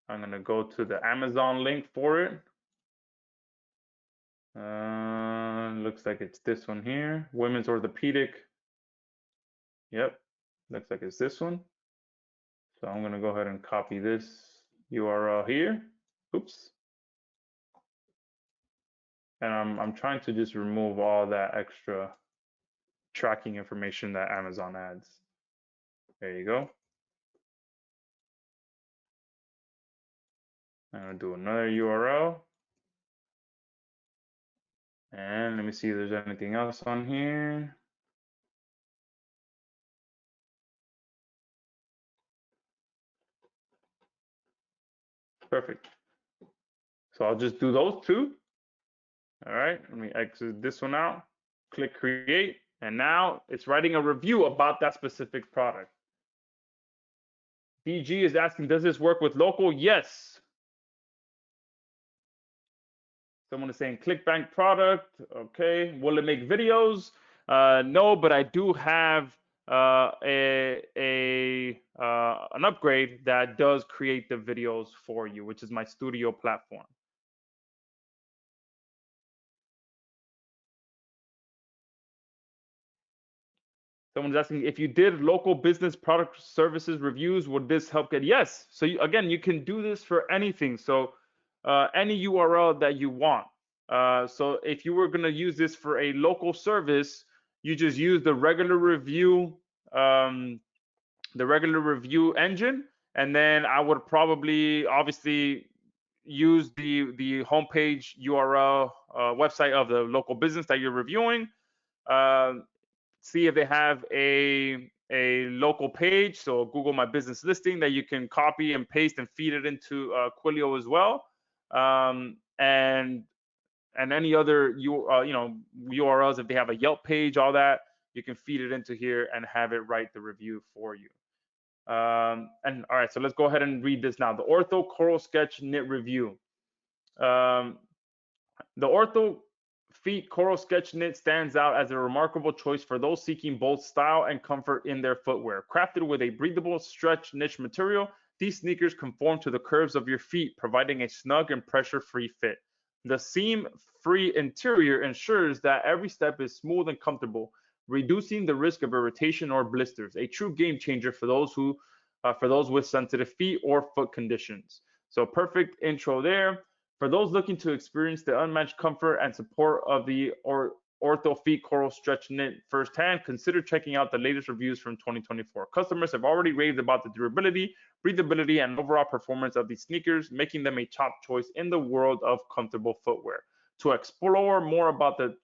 I'm gonna go to the Amazon link for it. Looks like it's this one here, women's orthopedic. Yep, looks like it's this one. So I'm gonna go ahead and copy this URL here. Oops. And I'm trying to just remove all that extra tracking information that Amazon adds. There you go. I'm gonna do another URL. And let me see if there's anything else on here. Perfect. So I'll just do those two. All right, let me exit this one out. Click create. And now it's writing a review about that specific product. DG is asking, does this work with local? Yes. Someone is saying ClickBank product. Okay. Will it make videos? No, but I do have an upgrade that does create the videos for you, which is my studio platform. Someone's asking, if you did local business product services reviews, would this help get? Yes. So again, you can do this for anything. So any URL that you want. So if you were going to use this for a local service, you just use um, the regular review engine, and then I would probably obviously use the homepage URL website of the local business that you're reviewing. Uh, See if they have a local page, so Google My Business listing that you can copy and paste and feed it into Quillaio as well, and any other URLs. If they have a Yelp page, all that, you can feed it into here and have it write the review for you. And all right, so let's go ahead and read this now. The Ortho Coral Sketch Knit Review. Um, the Ortho Feet Coral Sketch Knit stands out as a remarkable choice for those seeking both style and comfort in their footwear. Crafted with a breathable stretch niche material, these sneakers conform to the curves of your feet, providing a snug and pressure-free fit. The seam-free interior ensures that every step is smooth and comfortable, reducing the risk of irritation or blisters. A true game changer for those with sensitive feet or foot conditions. So perfect intro there. For those looking to experience the unmatched comfort and support of the Ortho Feet Coral Stretch Knit firsthand, consider checking out the latest reviews from 2024. Customers have already raved about the durability, breathability, and overall performance of these sneakers, making them a top choice in the world of comfortable footwear. To explore more about the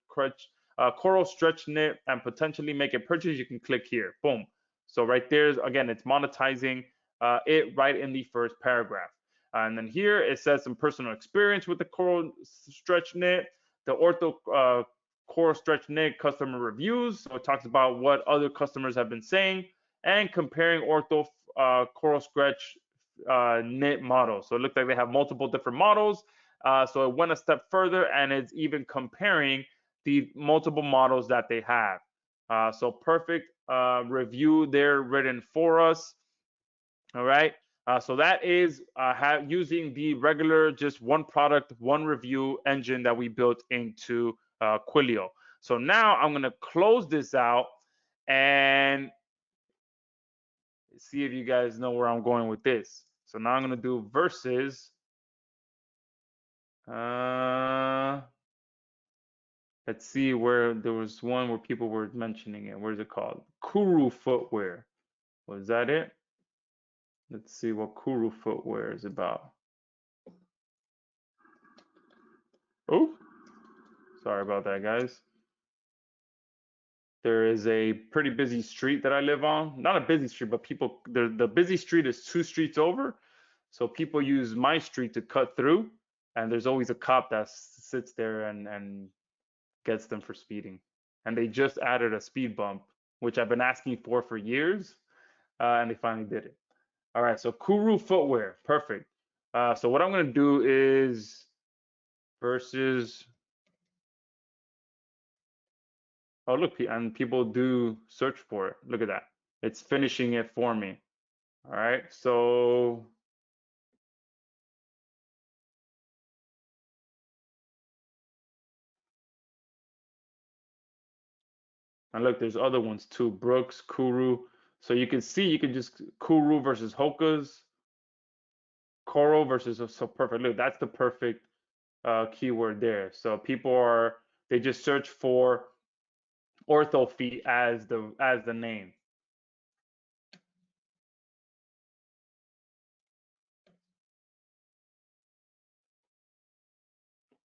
Coral Stretch Knit and potentially make a purchase, you can click here. Boom. So right there, again, it's monetizing it right in the first paragraph. And then here it says some personal experience with the Coral Stretch Knit, the Ortho Coral Stretch Knit customer reviews. So it talks about what other customers have been saying and comparing Ortho Coral Stretch knit models. So it looks like they have multiple different models. So it went a step further and it's even comparing the multiple models that they have. So perfect review there written for us. All right. So that is using the regular just one product, one review engine that we built into Quillaio. So now I'm going to close this out and see if you guys know where I'm going with this. So now I'm going to do versus. Let's see where there was one where people were mentioning it. Where's it called? Kuru Footwear. Was that it? Let's see what Kuru Footwear is about. Oh, sorry about that, guys. There is a pretty busy street that I live on. Not a busy street, but the busy street is 2 streets over. So people use my street to cut through, and there's always a cop that sits there and gets them for speeding. And they just added a speed bump, which I've been asking for years, and they finally did it. All right, so Kuru Footwear, perfect. So what I'm gonna do is versus. Oh, look, and people do search for it. Look at that. It's finishing it for me. All right, so and look, there's other ones too. Brooks, Kuru. So you can see, you can just Kuru versus Hoka's, Coral versus, so perfect. Look, that's the perfect keyword there. So they just search for ortho feet as the name.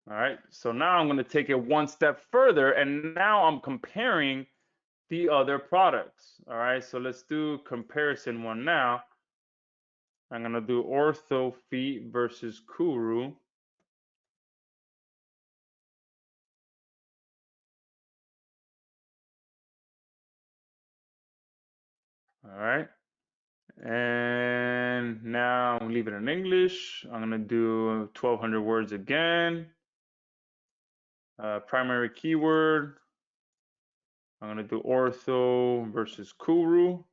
All right, so now I'm going to take it one step further, and now I'm comparing the other products. All right, so let's do comparison one now. I'm going to do ortho feet versus Kuru. All right. And now leave it in English. I'm gonna do 1200 words again. Primary keyword. I'm gonna do ortho versus Kuru,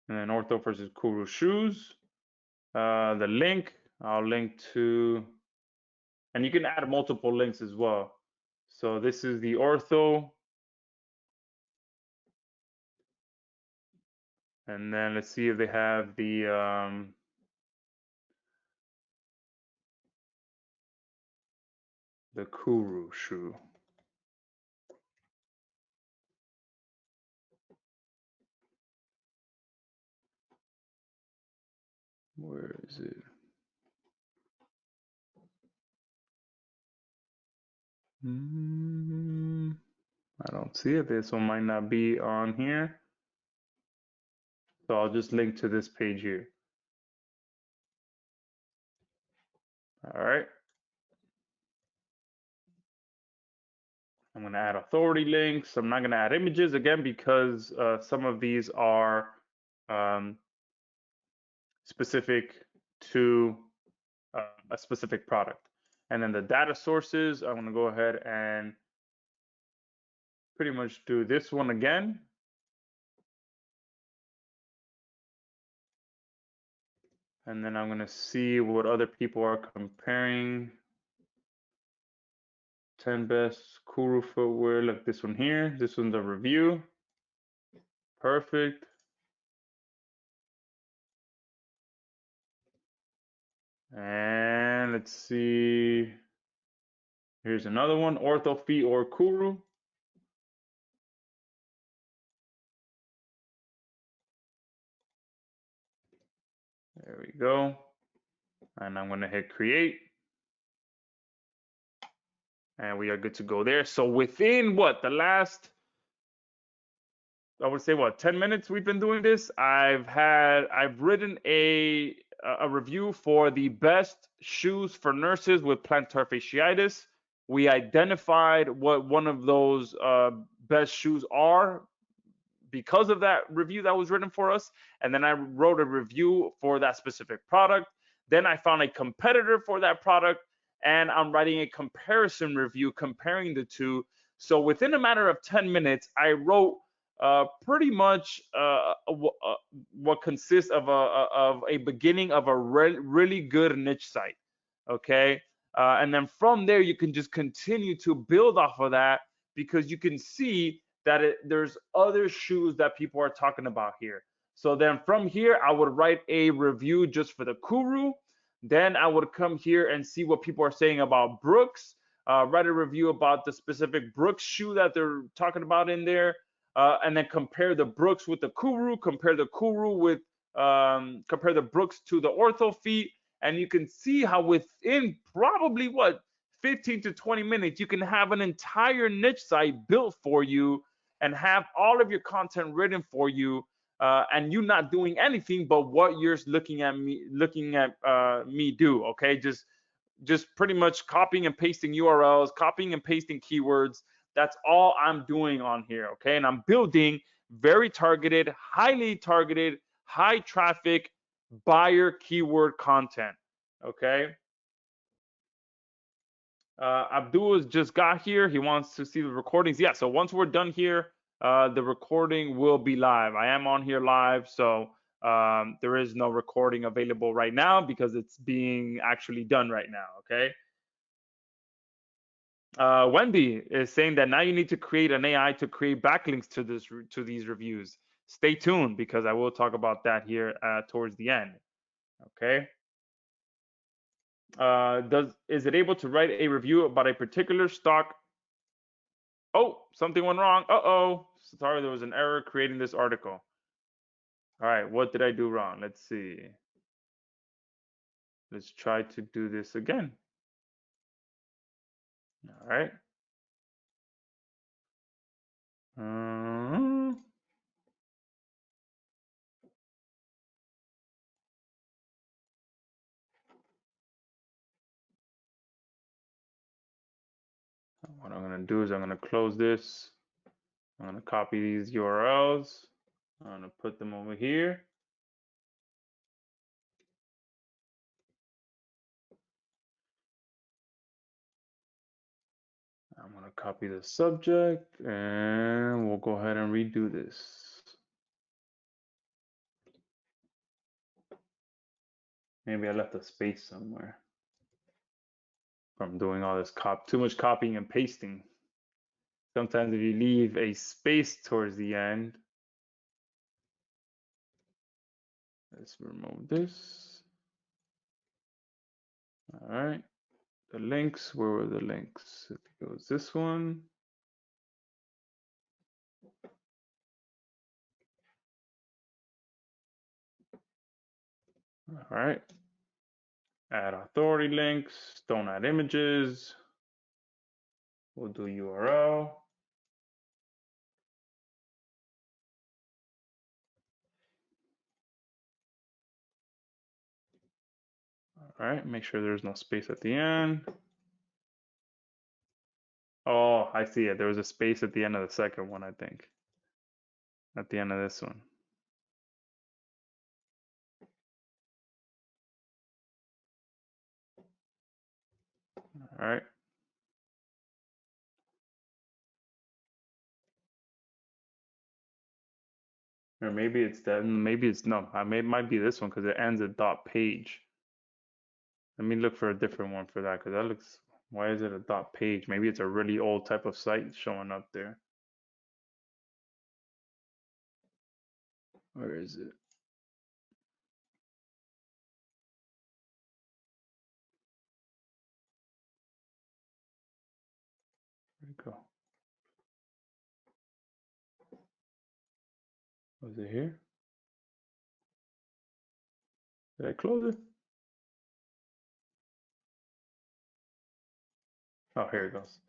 and then ortho versus Kuru shoes. The link, I'll link to, and you can add multiple links as well. So this is the ortho, and then let's see if they have the Kuru shoe. Where is it? I don't see it. This one might not be on here. So I'll just link to this page here. All right. I'm going to add authority links. I'm not going to add images again because some of these are specific to a specific product. And then the data sources, I'm going to go ahead and pretty much do this one again. And then I'm going to see what other people are comparing. 10 best Kuru footwear. Look, this one here. This one's a review. Perfect. And let's see. Here's another one, Ortho Feet or Kuru. There we go. And I'm going to hit create. And we are good to go there. So within what, the last, I would say what, 10 minutes we've been doing this, I've written a review for the best shoes for nurses with plantar fasciitis. We identified what one of those best shoes are because of that review that was written for us. And then I wrote a review for that specific product. Then I found a competitor for that product, and I'm writing a comparison review comparing the two. So within a matter of 10 minutes, I wrote pretty much what consists of a beginning of a really good niche site. Okay. And then from there, you can just continue to build off of that because you can see that there's other shoes that people are talking about here. So then from here, I would write a review just for the Kuru. Then I would come here and see what people are saying about Brooks, write a review about the specific Brooks shoe that they're talking about in there, and then compare the Brooks with the Kuru, compare the Kuru with, compare the Brooks to the Ortho feet, and you can see how within probably what, 15 to 20 minutes, you can have an entire niche site built for you and have all of your content written for you, and you not doing anything but what you're looking at me do. Okay, just pretty much copying and pasting URLs, copying and pasting keywords. That's all I'm doing on here. Okay, and I'm building very targeted, highly targeted, high traffic buyer keyword content. Okay. Abdul has just got here. He wants to see the recordings. Yeah, so once we're done here, the recording will be live. I am on here live, so there is no recording available right now because it's being actually done right now, okay? Wendy is saying that now you need to create an AI to create backlinks to these reviews. Stay tuned because I will talk about that here towards the end, okay? Is it able to write a review about a particular stock? Oh, something went wrong. Uh-oh. Sorry, there was an error creating this article. All right, what did I do wrong? Let's see. Let's try to do this again. All right. What I'm going to do is I'm going to close this. I'm going to copy these URLs. I'm gonna put them over here. I'm gonna copy the subject and we'll go ahead and redo this. Maybe I left a space somewhere from doing all this too much copying and pasting. Sometimes if you leave a space towards the end, let's remove this. All right, the links, where were the links? It was this one. All right, add authority links, don't add images. We'll do URL. All right, make sure there's no space at the end. Oh, I see it. There was a space at the end of the second one, I think. At the end of this one. All right. Or maybe it's that. Maybe it's no. It might be this one because it ends at dot page. Let me look for a different one for that because that looks. Why is it a dot page? Maybe it's a really old type of site showing up there. Where is it? Where'd it go? Was it here? Did I close it? Oh, here it goes.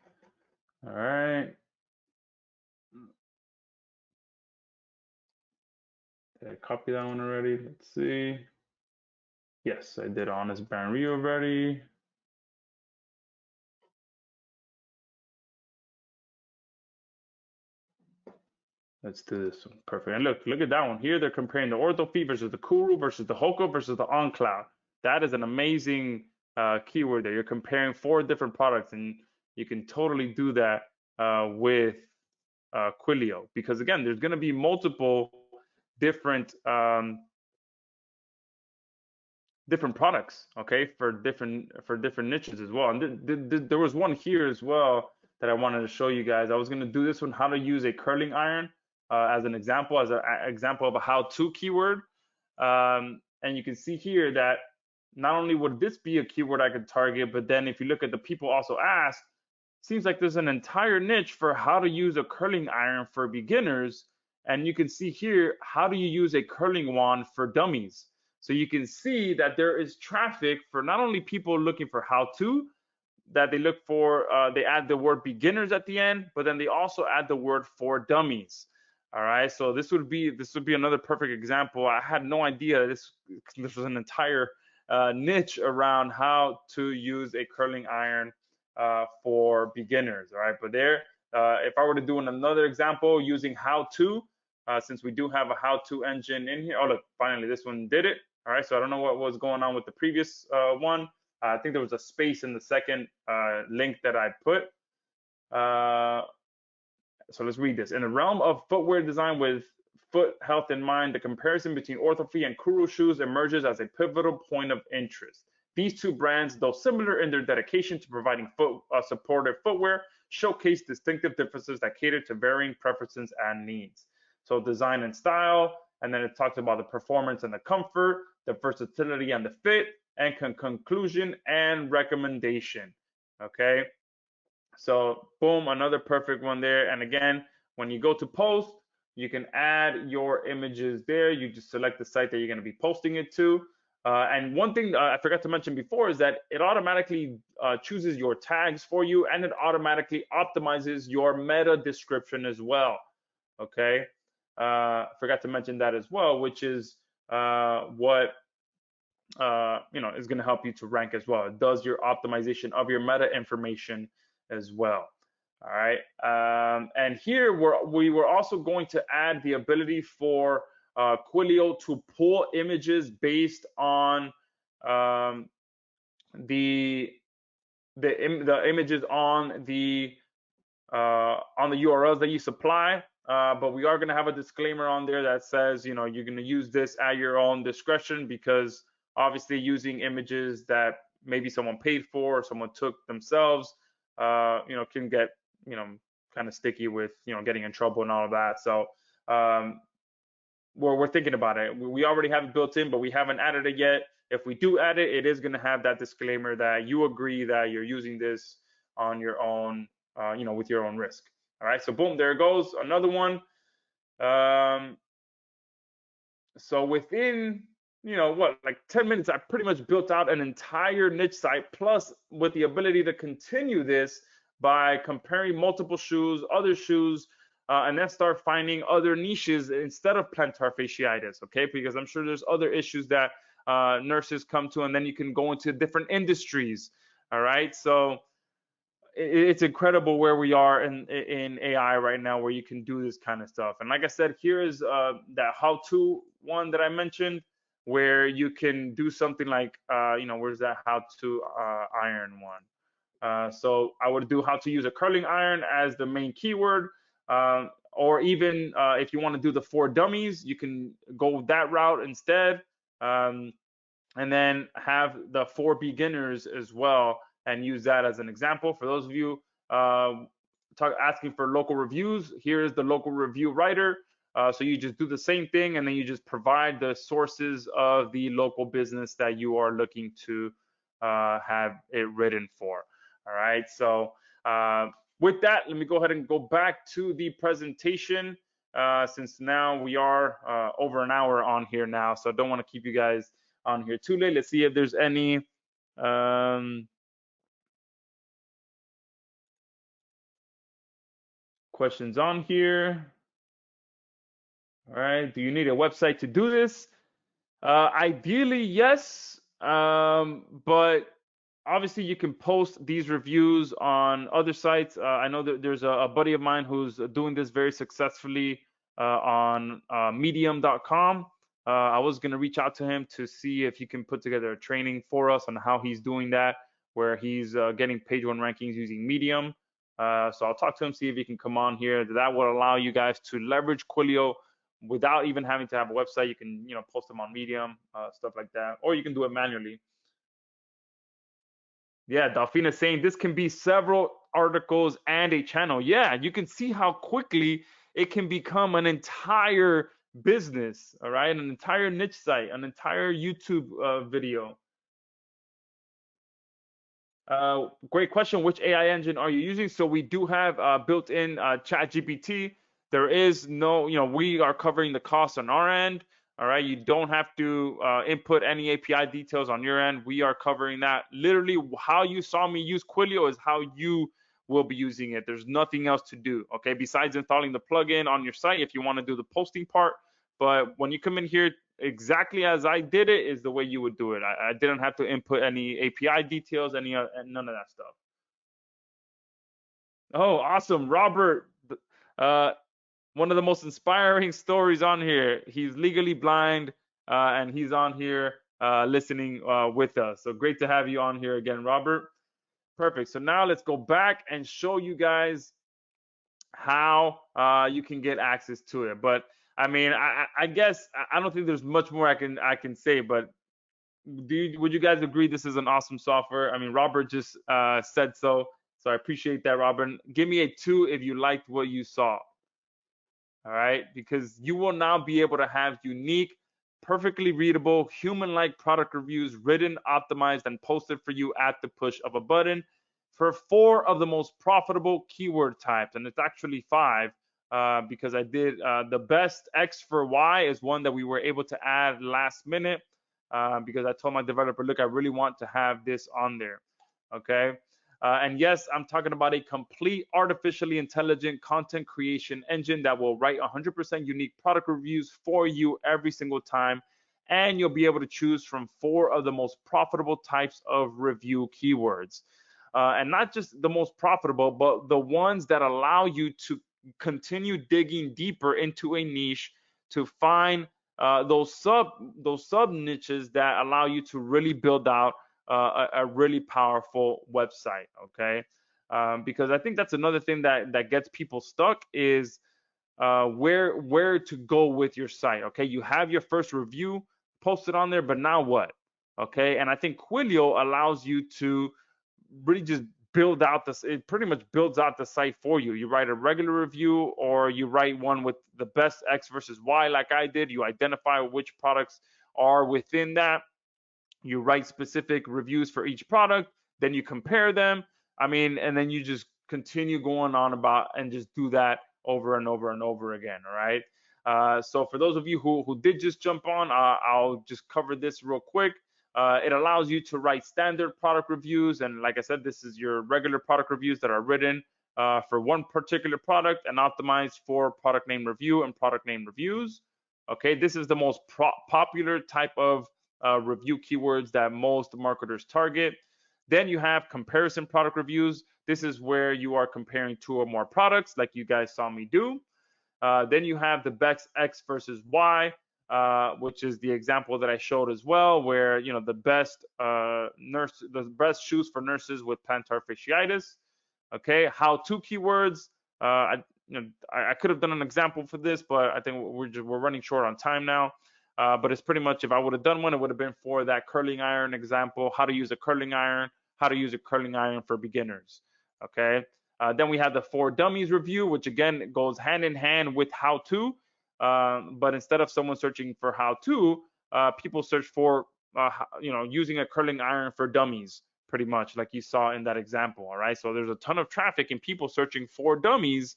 All right. Did I copy that one already? Let's see. Yes, I did honest Banry already. Let's do this one. Perfect. And look at that one. Here they're comparing the orthophy versus the Kuru versus the Hoko versus the OnCloud. That is an amazing keyword there. You're comparing 4 different products, and you can totally do that with Quillaio because again, there's going to be multiple different different products, okay, for different niches as well. And there was one here as well that I wanted to show you guys. I was going to do this one, how to use a curling iron as an example, as an example of a how-to keyword. And you can see here that not only would this be a keyword I could target, but then if you look at the people also asked, seems like there's an entire niche for how to use a curling iron for beginners. And you can see here, how do you use a curling wand for dummies? So you can see that there is traffic for not only people looking for how to, that they look for, they add the word beginners at the end, but then they also add the word for dummies. All right, so this would be another perfect example. I had no idea this was an entire niche around how to use a curling iron for beginners. All right, but there, if I were to do another example using how to, since we do have a how to engine in here. Oh, look, finally this one did it. All right, so I don't know what was going on with the previous one. I think there was a space in the second link that I put. So let's read this. In the realm of footwear design with foot health in mind, the comparison between Orthophy and Kuru shoes emerges as a pivotal point of interest. These two brands, though similar in their dedication to providing supportive footwear, showcase distinctive differences that cater to varying preferences and needs. So design and style, and then it talks about the performance and the comfort, the versatility and the fit, and conclusion and recommendation. Okay. So boom, another perfect one there. And again, when you go to post, you can add your images there. You just select the site that you're going to be posting it to. And one thing I forgot to mention before is that it automatically chooses your tags for you, and it automatically optimizes your meta description as well. Okay, forgot to mention that as well, which is what is going to help you to rank as well. It does your optimization of your meta information as well. All right. And here we were also going to add the ability for Quillaio to pull images based on um, the the images on the URLs that you supply. But we are going to have a disclaimer on there that says, you know, you're going to use this at your own discretion, because obviously using images that maybe someone paid for or someone took themselves, you know, can get, you know, kind of sticky with, you know, getting in trouble and all of that. So um, we're thinking about it. We already have it built in, but we haven't added it yet. If we do add it, it is going to have that disclaimer that you agree that you're using this on your own, you know, with your own risk. All right, so boom, there it goes. Another one. Um, so within, you know, what, like 10 minutes, I pretty much built out an entire niche site, plus with the ability to continue this by comparing multiple shoes, other shoes, and then start finding other niches instead of plantar fasciitis, okay? Because I'm sure there's other issues that nurses come to, and then you can go into different industries, all right? So it's incredible where we are in AI right now, where you can do this kind of stuff. And like I said, here is that how-to one that I mentioned, where you can do something like, you know, where's that how-to iron one? So I would do how to use a curling iron as the main keyword, or even if you want to do the 4 dummies, you can go that route instead. And then have the 4 beginners as well, and use that as an example. For those of you asking for local reviews, here is the local review writer. So you just do the same thing, and then you just provide the sources of the local business that you are looking to have it written for. All right. So with that, let me go ahead and go back to the presentation, since now we are over an hour on here now. So I don't want to keep you guys on here too late. Let's see if there's any questions on here. All right. Do you need a website to do this? Ideally, yes. But obviously you can post these reviews on other sites. I know that there's a buddy of mine who's doing this very successfully on medium.com. I was going to reach out to him to see if he can put together a training for us on how he's doing that, where he's getting page 1 rankings using Medium. So I'll talk to him, see if he can come on here. That will allow you guys to leverage Quillaio without even having to have a website. You can, you know, post them on Medium, stuff like that, or you can do it manually. Yeah, Delphina saying this can be several articles and a channel. Yeah, you can see how quickly it can become an entire business, all right? An entire niche site, an entire YouTube video. Great question. Which AI engine are you using? So we do have built-in ChatGPT. There is no, you know, we are covering the cost on our end. All right, you don't have to input any API details on your end. We are covering that. Literally, how you saw me use Quillaio is how you will be using it. There's nothing else to do, okay, besides installing the plugin on your site if you want to do the posting part. But when you come in here, exactly as I did it is the way you would do it. I didn't have to input any API details, none of that stuff. Oh, awesome, Robert. Uh, One of the most inspiring stories on here. He's legally blind, and he's on here listening with us. So great to have you on here again, Robert. Perfect. So now let's go back and show you guys how you can get access to it. But I mean, I guess I don't think there's much more I can say. But would you guys agree this is an awesome software? I mean, Robert just said so. So I appreciate that, Robert. Give me a 2 if you liked what you saw. All right, because you will now be able to have unique, perfectly readable, human-like product reviews written, optimized, and posted for you at the push of a button for 4 of the most profitable keyword types. And it's actually 5, because I did the best X for Y is one that we were able to add last minute, because I told my developer, look, I really want to have this on there. Okay. And yes, I'm talking about a complete artificially intelligent content creation engine that will write 100% unique product reviews for you every single time. And you'll be able to choose from 4 of the most profitable types of review keywords. and not just the most profitable, but the ones that allow you to continue digging deeper into a niche to find those sub niches that allow you to really build out a really powerful website. Okay, because I think that's another thing that gets people stuck is where to go with your site. Okay, you have your first review posted on there, but now what? Okay, and I think Quillaio allows you to really just build out this. It pretty much builds out the site for you. You write a regular review, or you write one with the best X versus Y, like I did. You identify which products are within that. You write specific reviews for each product, then you compare them. I mean, and then you just continue going on about and just do that over and over and over again. All right. So for those of you who did just jump on, I'll just cover this real quick. It allows you to write standard product reviews, and like I said, this is your regular product reviews that are written for one particular product and optimized for product name review and product name reviews. Okay, this is the most popular type of review keywords that most marketers target. Then you have comparison product reviews. This is where you are comparing 2 or more products, like you guys saw me do. Then you have the best X versus Y, which is the example that I showed as well, where the best the best shoes for nurses with plantar fasciitis. Okay, how-to keywords. I could have done an example for this, but I think we're running short on time now. But it's pretty much, if I would have done one, it would have been for that curling iron example, how to use a curling iron, how to use a curling iron for beginners. Okay. Then we have the for dummies review, which again goes hand in hand with how to. But instead of someone searching for how to, people search for, using a curling iron for dummies, pretty much like you saw in that example. All right. So there's a ton of traffic and people searching for dummies,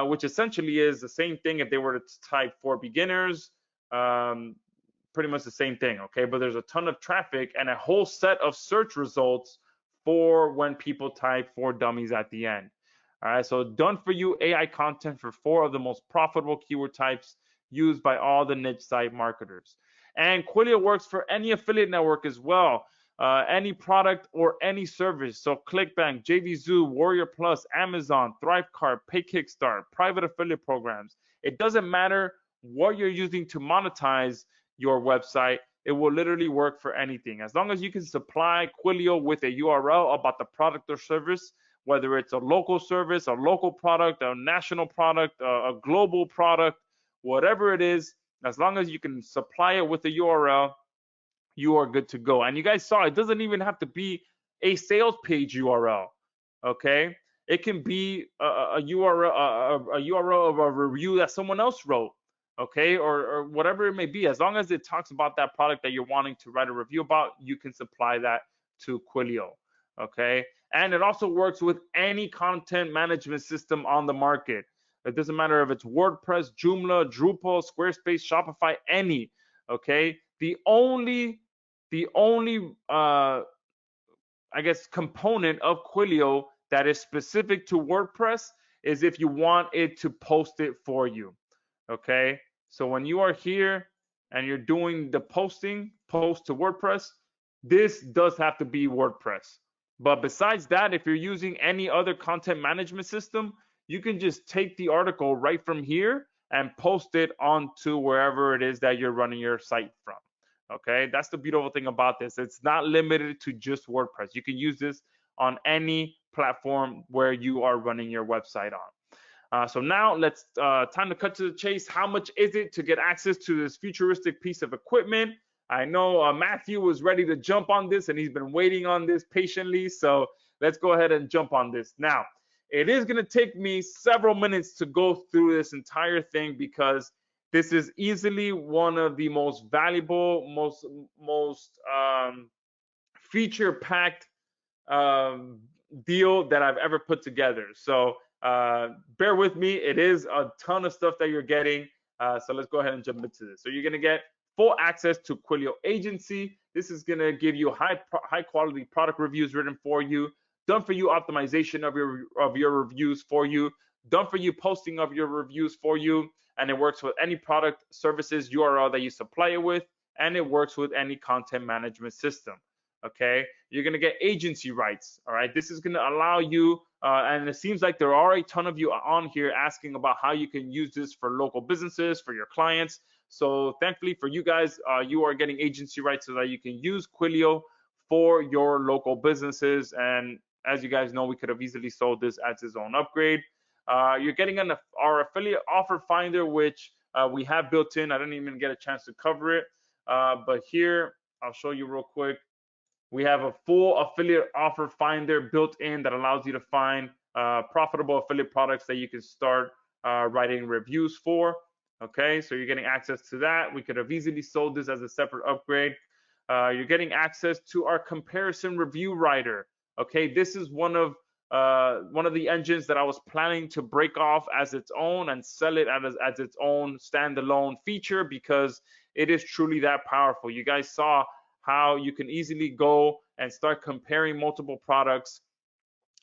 which essentially is the same thing if they were to type for beginners. Pretty much the same thing. Okay. But there's a ton of traffic and a whole set of search results for when people type for dummies at the end. All right, so done for you AI content for 4 of the most profitable keyword types used by all the niche site marketers. And Quillaio works for any affiliate network as well, any product or any service. So ClickBank, JVZoo, Warrior Plus, Amazon, ThriveCart, PayKickstart, private affiliate programs. It doesn't matter what you're using to monetize your website. It will literally work for anything. As long as you can supply Quillaio with a URL about the product or service, whether it's a local service, a local product, a national product, a global product, whatever it is, as long as you can supply it with a URL, you are good to go. And you guys saw it doesn't even have to be a sales page URL. Okay, it can be a URL of a review that someone else wrote. Okay, or whatever it may be, as long as it talks about that product that you're wanting to write a review about, you can supply that to Quillaio. Okay, and it also works with any content management system on the market. It doesn't matter if it's WordPress, Joomla, Drupal, Squarespace, Shopify, any. Okay, the only I guess component of Quillaio that is specific to WordPress is if you want it to post it for you. Okay, so when you are here and you're doing the post to WordPress, this does have to be WordPress. But besides that, if you're using any other content management system, you can just take the article right from here and post it onto wherever it is that you're running your site from. Okay, that's the beautiful thing about this. It's not limited to just WordPress. You can use this on any platform where you are running your website on. So now let's time to cut to the chase. How much is it to get access to this futuristic piece of equipment? I know Matthew was ready to jump on this and he's been waiting on this patiently. So let's go ahead and jump on this. Now, it is going to take me several minutes to go through this entire thing because this is easily one of the most valuable, most feature-packed deal that I've ever put together. So bear with me. It is a ton of stuff that you're getting. So let's go ahead and jump into this. So you're going to get full access to Quillaio Agency. This is going to give you high quality product reviews written for you, done for you optimization of your reviews for you, done for you posting of your reviews for you, and it works with any product, services, URL that you supply it with, and it works with any content management system. Okay, you're going to get agency rights. All right, this is going to allow you, and it seems like there are a ton of you on here asking about how you can use this for local businesses, for your clients. So thankfully for you guys, you are getting agency rights so that you can use Quillaio for your local businesses. And as you guys know, we could have easily sold this as its own upgrade. You're getting our affiliate offer finder, which we have built in. I didn't even get a chance to cover it, but here I'll show you real quick. We have a full affiliate offer finder built in that allows you to find profitable affiliate products that you can start writing reviews for. Okay, so you're getting access to that. We could have easily sold this as a separate upgrade. You're getting access to our comparison review writer. Okay, this is one of the engines that I was planning to break off as its own and sell it as its own standalone feature, because it is truly that powerful. You guys saw how you can easily go and start comparing multiple products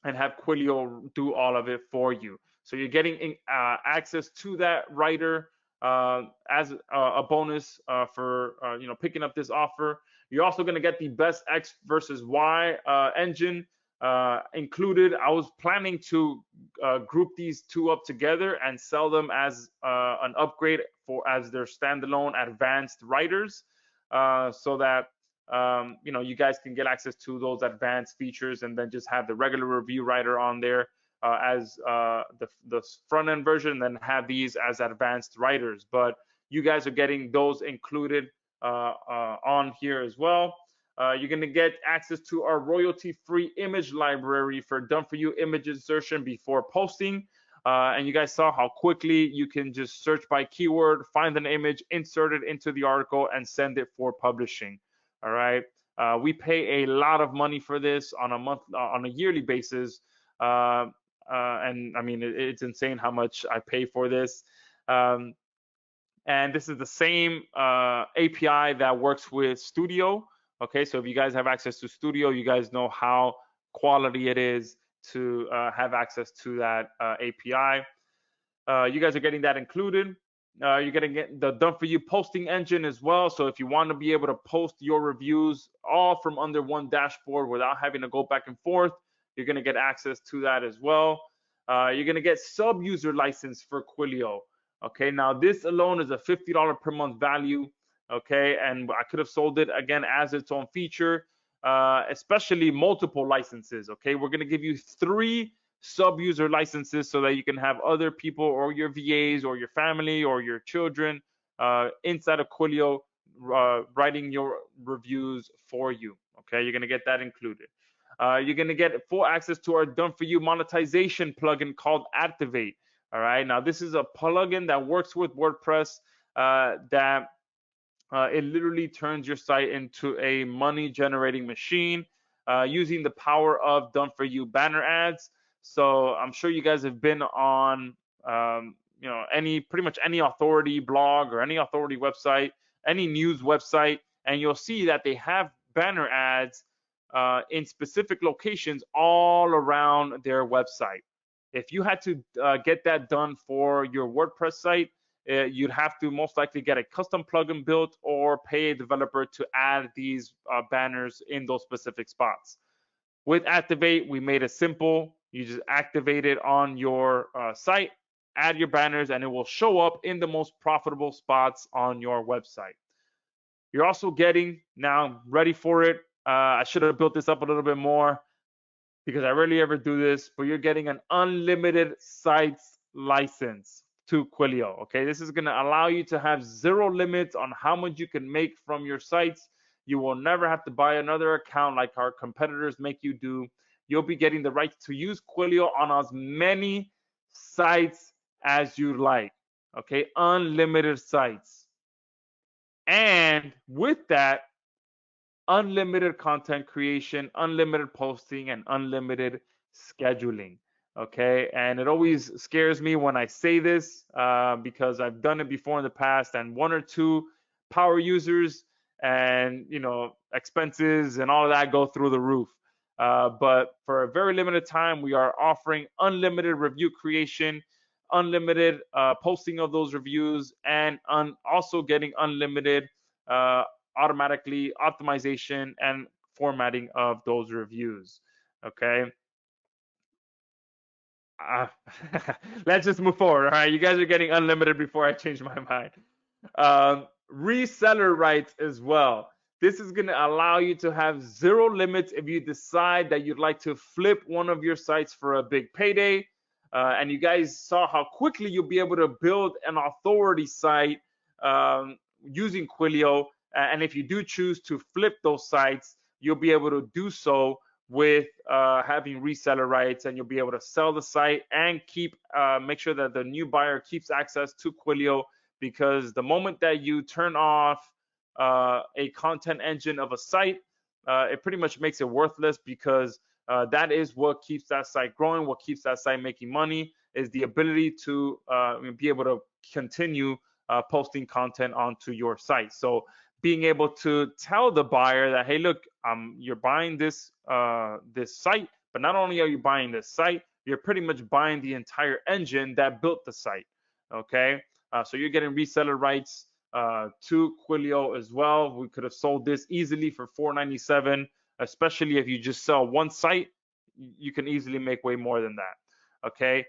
and have Quillaio do all of it for you. So you're getting access to that writer as a bonus for picking up this offer. You're also going to get the best X versus Y engine included. I was planning to group these two up together and sell them as an upgrade as their standalone advanced writers, so that you guys can get access to those advanced features and then just have the regular review writer on there as the front end version, and then have these as advanced writers. But you guys are getting those included on here as well. You're going to get access to our royalty-free image library for done-for-you image insertion before posting. And you guys saw how quickly you can just search by keyword, find an image, insert it into the article, and send it for publishing. All right. We pay a lot of money for this on a yearly basis. And I mean, it's insane how much I pay for this. And this is the same API that works with Studio. Okay, so if you guys have access to Studio, you guys know how quality it is to have access to that API. You guys are getting that included. You're going to get the done for you posting engine as well. So if you want to be able to post your reviews all from under one dashboard without having to go back and forth, you're going to get access to that as well. You're going to get sub user license for Quillaio. Okay, now this alone is a $50 per month value. Okay, and I could have sold it again as its own feature, especially multiple licenses. Okay, we're going to give you 3 sub-user licenses so that you can have other people or your VAs or your family or your children inside of Quillaio writing your reviews for you. Okay, you're going to get that included. You're going to get full access to our done-for-you monetization plugin called Activate. All right, now this is a plugin that works with WordPress that it literally turns your site into a money-generating machine using the power of done-for-you banner ads. So I'm sure you guys have been on, pretty much any authority blog or any authority website, any news website, and you'll see that they have banner ads in specific locations all around their website. If you had to get that done for your WordPress site, you'd have to most likely get a custom plugin built or pay a developer to add these banners in those specific spots. With Activate, we made it simple. You just activate it on your site, add your banners, and it will show up in the most profitable spots on your website. You're also getting, now ready for it, I should have built this up a little bit more because I rarely ever do this, but you're getting an unlimited sites license to Quillaio. Okay, this is going to allow you to have 0 limits on how much you can make from your sites. You will never have to buy another account like our competitors make you do. You'll be getting the right to use Quillaio on as many sites as you like. Okay, unlimited sites. And with that, unlimited content creation, unlimited posting, and unlimited scheduling. Okay, and it always scares me when I say this because I've done it before in the past, and 1 or 2 power users and expenses and all of that go through the roof. But for a very limited time, we are offering unlimited review creation, unlimited posting of those reviews, and also getting unlimited automatically optimization and formatting of those reviews. Okay. Uh, let's just move forward. All right. You guys are getting unlimited before I change my mind. Reseller rights as well. This is going to allow you to have zero limits if you decide that you'd like to flip one of your sites for a big payday. And you guys saw how quickly you'll be able to build an authority site using Quillaio. And if you do choose to flip those sites, you'll be able to do so with having reseller rights, and you'll be able to sell the site and make sure that the new buyer keeps access to Quillaio, because the moment that you turn off a content engine of a site, it pretty much makes it worthless, because that is what keeps that site growing, what keeps that site making money, is the ability to be able to continue posting content onto your site. So being able to tell the buyer that, hey, look, you're buying this site, but not only are you buying this site, you're pretty much buying the entire engine that built the site. Okay, so you're getting reseller rights to Quillaio as well. We could have sold this easily for $4.97, especially if you just sell one site. You can easily make way more than that. Okay,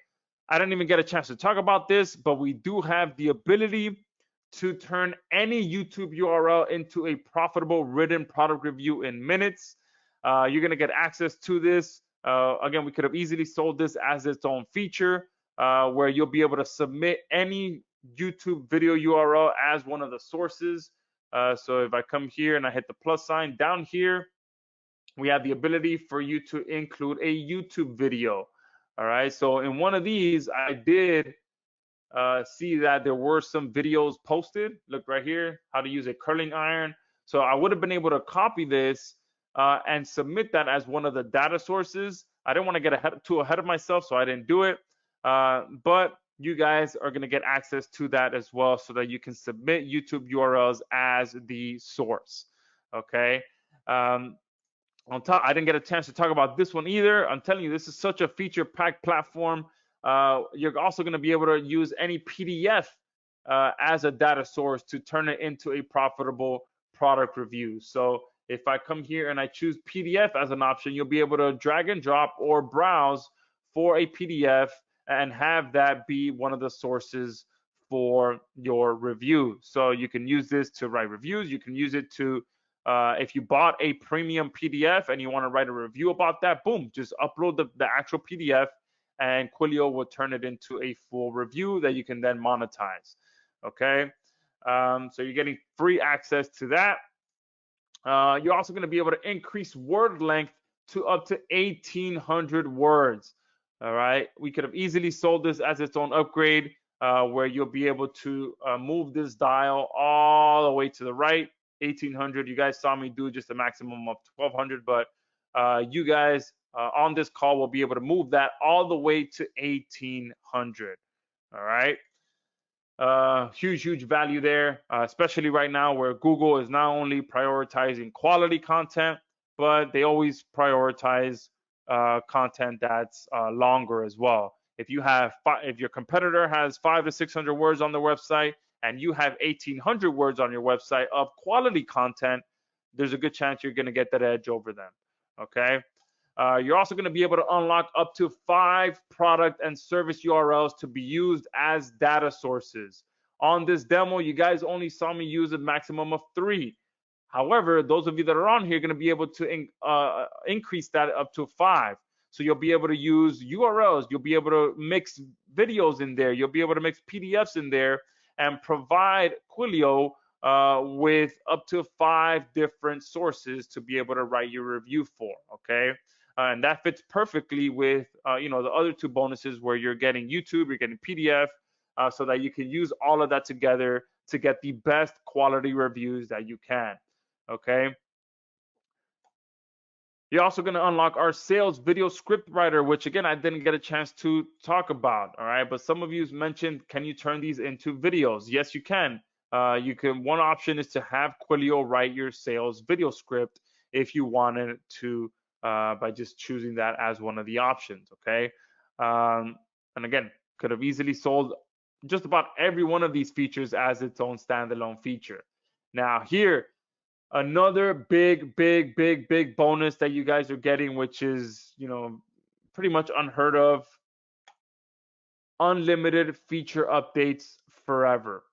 I didn't even get a chance to talk about this, but we do have the ability to turn any YouTube URL into a profitable written product review in minutes. You're going to get access to this. Again, we could have easily sold this as its own feature, where you'll be able to submit any YouTube video URL as one of the sources. So if I come here and I hit the plus sign down here, we have the ability for you to include a YouTube video. All right. So in one of these, I did see that there were some videos posted. Look right here, how to use a curling iron. So I would have been able to copy this and submit that as one of the data sources. I didn't want to get too ahead of myself, so I didn't do it. But you guys are going to get access to that as well, so that you can submit YouTube URLs as the source. Okay. On top, I didn't get a chance to talk about this one either. I'm telling you, this is such a feature-packed platform. You're also going to be able to use any PDF as a data source to turn it into a profitable product review. So if I come here and I choose PDF as an option, you'll be able to drag and drop or browse for a PDF and have that be one of the sources for your review. So you can use this to write reviews. You can use it to if you bought a premium PDF and you want to write a review about that, boom, just upload the actual PDF, and Quillaio will turn it into a full review that you can then monetize. Okay, so you're getting free access to that. You're also going to be able to increase word length to up to 1,800 words. All right, we could have easily sold this as its own upgrade, where you'll be able to move this dial all the way to the right. 1,800. You guys saw me do just a maximum of 1,200, but you guys on this call will be able to move that all the way to 1,800. All right. Huge value there, especially right now where Google is not only prioritizing quality content, but they always prioritize content that's longer as well. If your competitor has 500 to 600 words on their website and you have 1,800 words on your website of quality content, there's a good chance you're going to get that edge over them. Okay. You're also going to be able to unlock up to 5 product and service URLs to be used as data sources. On this demo, you guys only saw me use a maximum of 3. However, those of you that are on here are going to be able to increase that up to 5. So you'll be able to use URLs. You'll be able to mix videos in there. You'll be able to mix PDFs in there and provide Quillaio with up to 5 different sources to be able to write your review for. Okay. And that fits perfectly with the other 2 bonuses where you're getting YouTube, you're getting PDF, so that you can use all of that together to get the best quality reviews that you can. Okay. You're also going to unlock our sales video script writer, which again I didn't get a chance to talk about. All right, but some of you mentioned, can you turn these into videos? Yes, you can. One option is to have Quillaio write your sales video script if you wanted to, by just choosing that as one of the options. Okay, and again, could have easily sold just about every one of these features as its own standalone feature. Now here, Another big bonus that you guys are getting, which is, pretty much unheard of: unlimited feature updates forever.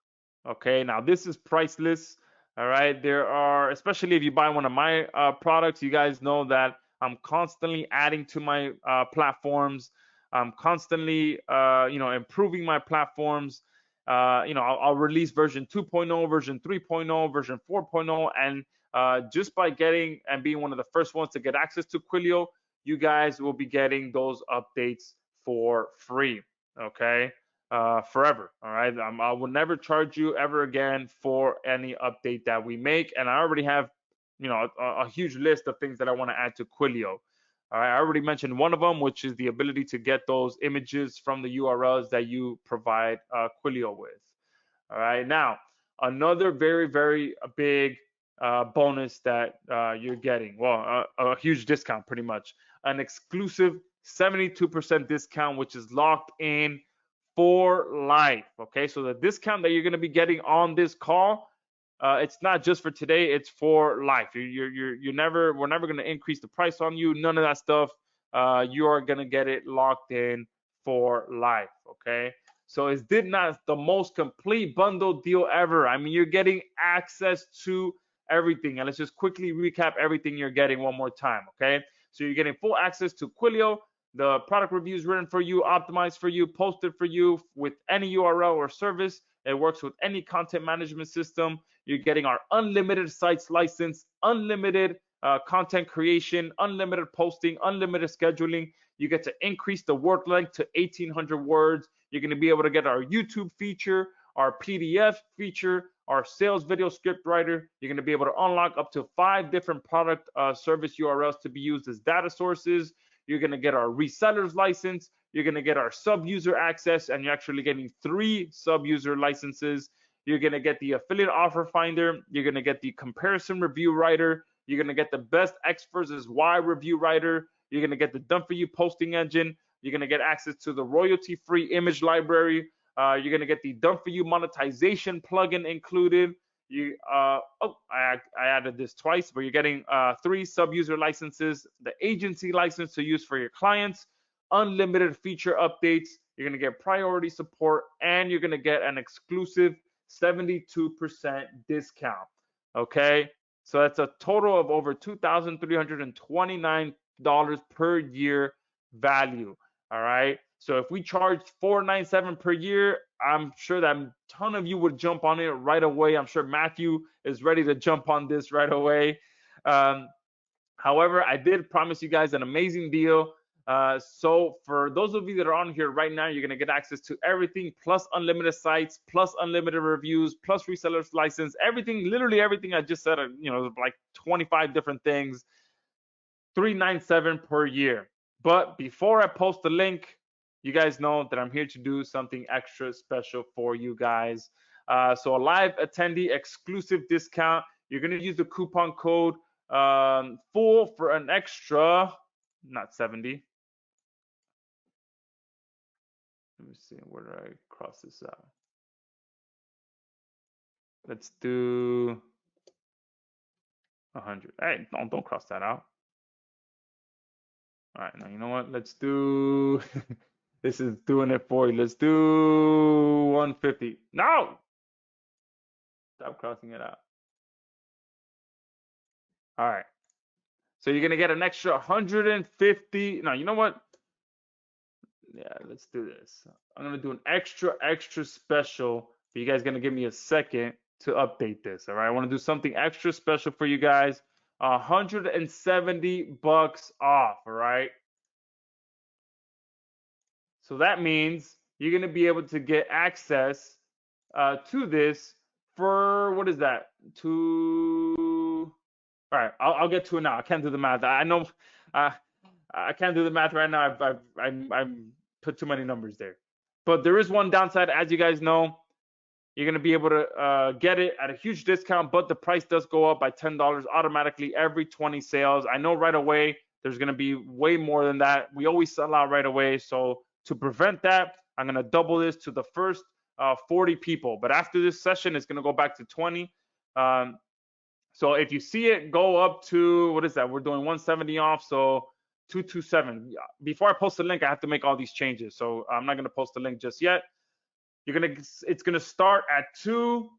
Okay, now this is priceless. All right, there are, especially if you buy one of my products, you guys know that I'm constantly adding to my platforms. I'm constantly, improving my platforms. I'll release version 2.0, version 3.0, version 4.0, and just by getting and being one of the first ones to get access to Quillaio, you guys will be getting those updates for free. Okay, forever. All right, I will never charge you ever again for any update that we make, and I already have, a huge list of things that I want to add to Quillaio. All right, I already mentioned one of them, which is the ability to get those images from the URLs that you provide Quillaio with. All right, now another very big bonus that you're getting. Well, a huge discount, pretty much. An exclusive 72% discount, which is locked in for life. Okay, so the discount that you're going to be getting on this call, it's not just for today; it's for life. We're never going to increase the price on you. None of that stuff. You are going to get it locked in for life. Okay. So is this not the most complete bundle deal ever? I mean, you're getting access to everything. And let's just quickly recap everything you're getting one more time, okay? So you're getting full access to Quillaio, the product reviews written for you, optimized for you, posted for you with any URL or service. It works with any content management system. You're getting our unlimited sites license, unlimited content creation, unlimited posting, unlimited scheduling. You get to increase the word length to 1,800 words. You're going to be able to get our YouTube feature, our PDF feature, our sales video script writer. You're going to be able to unlock up to 5 different product service URLs to be used as data sources. You're going to get our resellers license. You're going to get our sub-user access, and you're actually getting 3 sub-user licenses. You're going to get the affiliate offer finder. You're going to get the comparison review writer. You're going to get the best X versus Y review writer. You're going to get the done for you posting engine. You're going to get access to the royalty-free image library. You're going to get the done for you monetization plugin included. I added this twice, but you're getting 3 sub-user licenses, the agency license to use for your clients, unlimited feature updates. You're going to get priority support, and you're going to get an exclusive 72% discount. Okay, so that's a total of over $2,329 per year value. All right. So if we charge $497 per year, I'm sure that a ton of you would jump on it right away. I'm sure Matthew is ready to jump on this right away. However, I did promise you guys an amazing deal. So for those of you that are on here right now, you're going to get access to everything, plus unlimited sites, plus unlimited reviews, plus resellers license, everything, literally everything I just said, like 25 different things, $397 per year. But before I post the link, you guys know that I'm here to do something extra special for you guys. So a live attendee exclusive discount. You're going to use the coupon code FULL for an extra, not 70. Let me see, where did I cross this out? Let's do 100. Hey, don't cross that out. All right, now you know what? Let's do. This is doing it for you. Let's do 150. No! Stop crossing it out. All right. So you're going to get an extra 150. No, you know what? Yeah, let's do this. I'm going to do an extra special. But you guys going to give me a second to update this. All right. I want to do something extra special for you guys. $170 off. All right. So that means you're going to be able to get access to this for, what is that? All right, I'll get to it now. I can't do the math. I know I can't do the math right now. I've put too many numbers there. But there is one downside, as you guys know. You're going to be able to get it at a huge discount, but the price does go up by $10 automatically every 20 sales. I know right away there's going to be way more than that. We always sell out right away. So to prevent that, I'm going to double this to the first 40 people. But after this session, it's going to go back to 20. So if you see it go up to, what is that? We're doing 170 off, so 227. Before I post the link, I have to make all these changes. So I'm not gonna post the link just yet. It's gonna start at 2.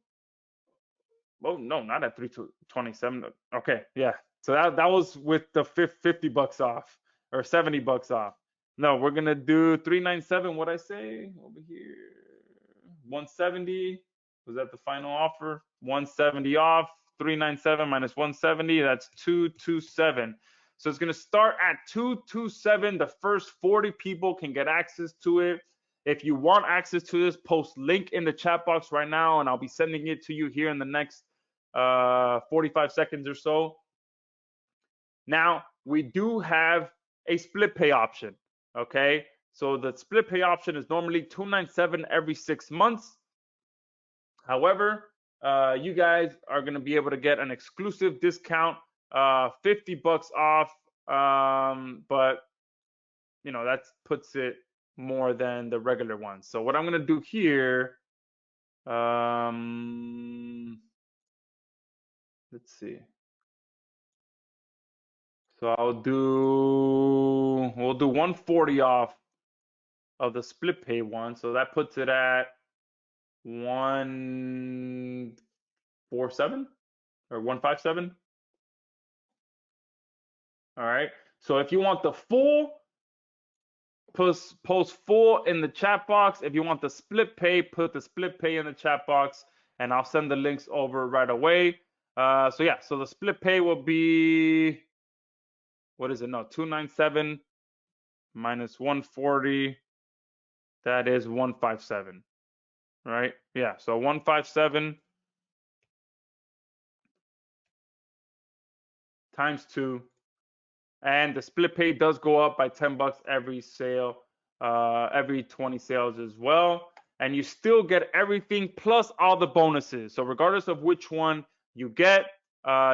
Oh no, not at 327. Okay, yeah. So that was with the 50 bucks off or 70 bucks off. No, we're gonna do 397. What I say over here? 170. Was that the final offer? 170 off. 397 minus 170. That's 227. So it's gonna start at 227. The first 40 people can get access to it. If you want access to this, post link in the chat box right now, and I'll be sending it to you here in the next 45 seconds or so. Now, we do have a split pay option, okay? So the split pay option is normally $297 every 6 months. However, you guys are going to be able to get an exclusive discount, 50 bucks off, but you know, that puts it more than the regular one. So what I'm going to do here, let's see. So we'll do 140 off of the split pay one. So that puts it at 147 or 157. All right. So if you want the full, post full in the chat box. If you want the split pay, put the split pay in the chat box, and I'll send the links over right away. So yeah, so the split pay will be, what is it? No, 297 minus 140. That is 157, right? Yeah, so 157 times 2, and the split pay does go up by 10 bucks every sale, every 20 sales as well, and you still get everything plus all the bonuses. So regardless of which one you get,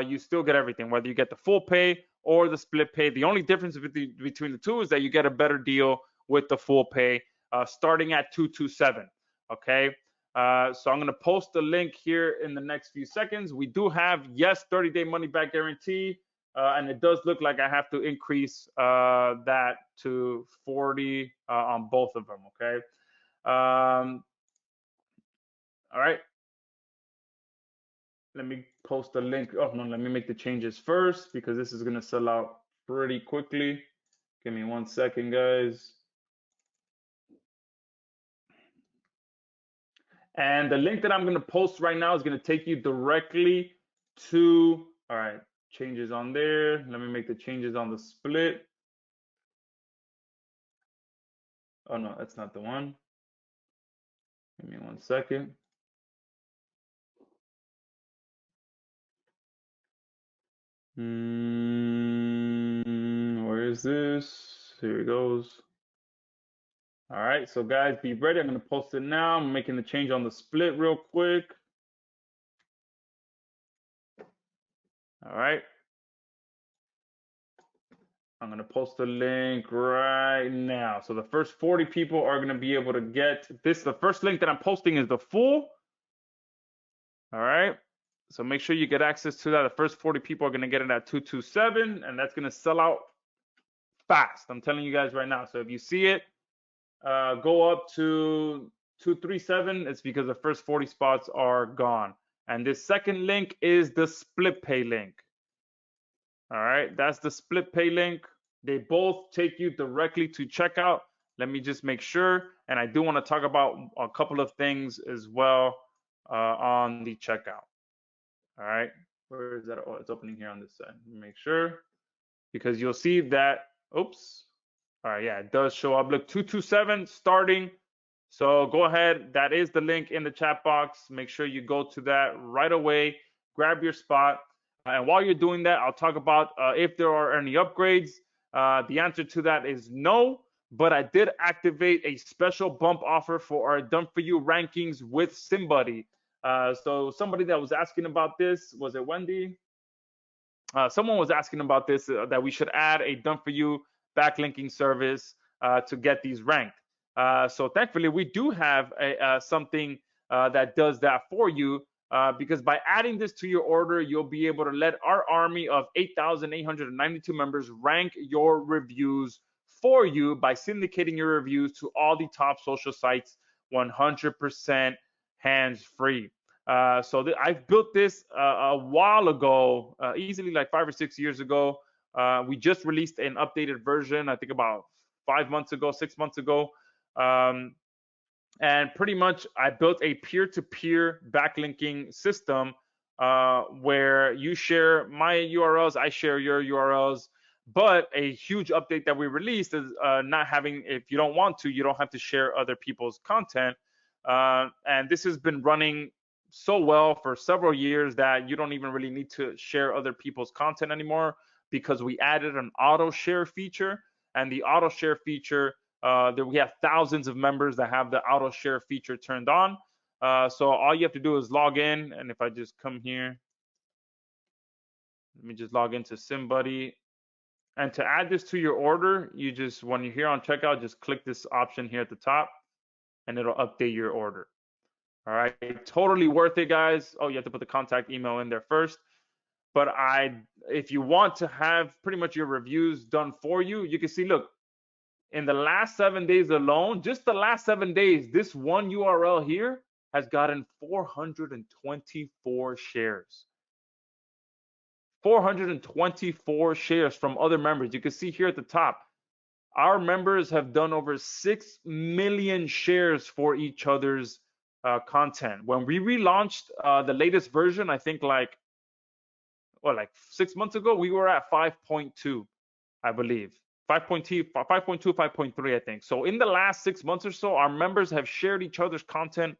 you still get everything, whether you get the full pay or the split pay. The only difference between the two is that you get a better deal with the full pay, starting at 227. Okay. So I'm going to post the link here in the next few seconds. We do have, yes, 30-day money back guarantee. And it does look like I have to increase that to 40 on both of them, okay? All right. Let me post the link. Oh, no, let me make the changes first because this is going to sell out pretty quickly. Give me 1 second, guys. And the link that I'm going to post right now is going to take you directly to, all right, changes on there. Let me make the changes on the split. Oh, no, that's not the one. Give me 1 second. Where is this? Here it goes. All right, so guys, be ready. I'm going to post it now. I'm making the change on the split real quick. All right. I'm going to post the link right now. So the first 40 people are going to be able to get this. The first link that I'm posting is the full. All right. So make sure you get access to that. The first 40 people are going to get it at 227, and that's going to sell out fast. I'm telling you guys right now. So if you see it go up to 237, it's because the first 40 spots are gone. And this second link is the split pay link. All right, that's the split pay link. They both take you directly to checkout. Let me just make sure. And I do want to talk about a couple of things as well on the checkout. All right, where is that? Oh, it's opening here on this side. Make sure, because you'll see that, oops. All right, yeah, it does show up. Look, 227 starting. So go ahead. That is the link in the chat box. Make sure you go to that right away. Grab your spot. And while you're doing that, I'll talk about if there are any upgrades. The answer to that is no, but I did activate a special bump offer for our Done For You rankings with Somebody. So somebody that was asking about this, was it Wendy? Someone was asking about this, that we should add a Done For You backlinking service to get these ranked. So thankfully, we do have something that does that for you. because by adding this to your order, you'll be able to let our army of 8,892 members rank your reviews for you by syndicating your reviews to all the top social sites 100% hands-free. I've built this a while ago, easily like 5 or 6 years ago. We just released an updated version, I think about 5 months ago, 6 months ago. And pretty much I built a peer-to-peer backlinking system where you share my URLs, I share your URLs. But a huge update that we released is not having, if you don't want to, you don't have to share other people's content. And this has been running so well for several years that you don't even really need to share other people's content anymore, because we added an auto share feature. And the auto share feature, we have thousands of members that have the auto share feature turned on. So all you have to do is log in. And if I just come here, let me just log into SimBuddy. And to add this to your order, you just, when you're here on checkout, just click this option here at the top and it'll update your order. All right, totally worth it, guys. Oh, you have to put the contact email in there first. But if you want to have pretty much your reviews done for you, you can see, look, in the last 7 days alone, just the last 7 days, this one URL here has gotten 424 shares. 424 shares from other members. You can see here at the top, our members have done over 6 million shares for each other's content. When we relaunched the latest version, I think like 6 months ago, we were at 5.2, I believe. 5.2, 5.3, I think. So in the last 6 months or so, our members have shared each other's content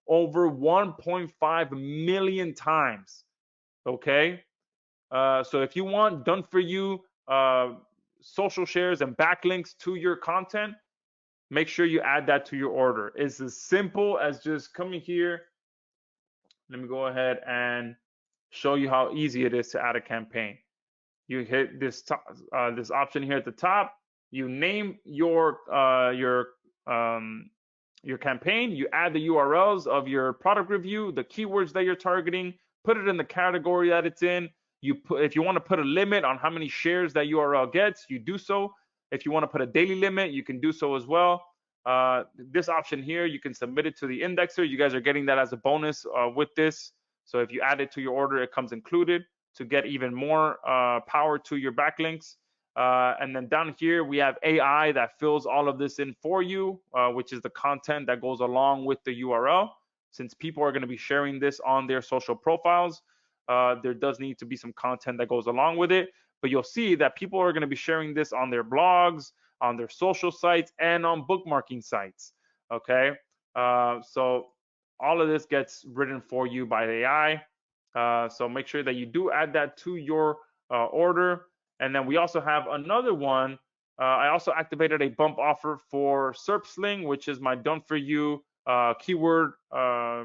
over 1.5 million times. Okay. So if you want done for you social shares and backlinks to your content, make sure you add that to your order. It's as simple as just coming here. Let me go ahead and show you how easy it is to add a campaign. You hit this this option here at the top. You name your campaign. You add the URLs of your product review, the keywords that you're targeting. Put it in the category that it's in. If you want to put a limit on how many shares that URL gets, you do so. If you want to put a daily limit, you can do so as well. This option here, you can submit it to the indexer. You guys are getting that as a bonus with this. So if you add it to your order, it comes included to get even more power to your backlinks. And then down here, we have AI that fills all of this in for you, which is the content that goes along with the URL. Since people are going to be sharing this on their social profiles, there does need to be some content that goes along with it. But you'll see that people are going to be sharing this on their blogs, on their social sites, and on bookmarking sites. Okay, so all of this gets written for you by AI. So make sure that you do add that to your order. And then we also have another one. I also activated a bump offer for SERPsling, which is my done for you keyword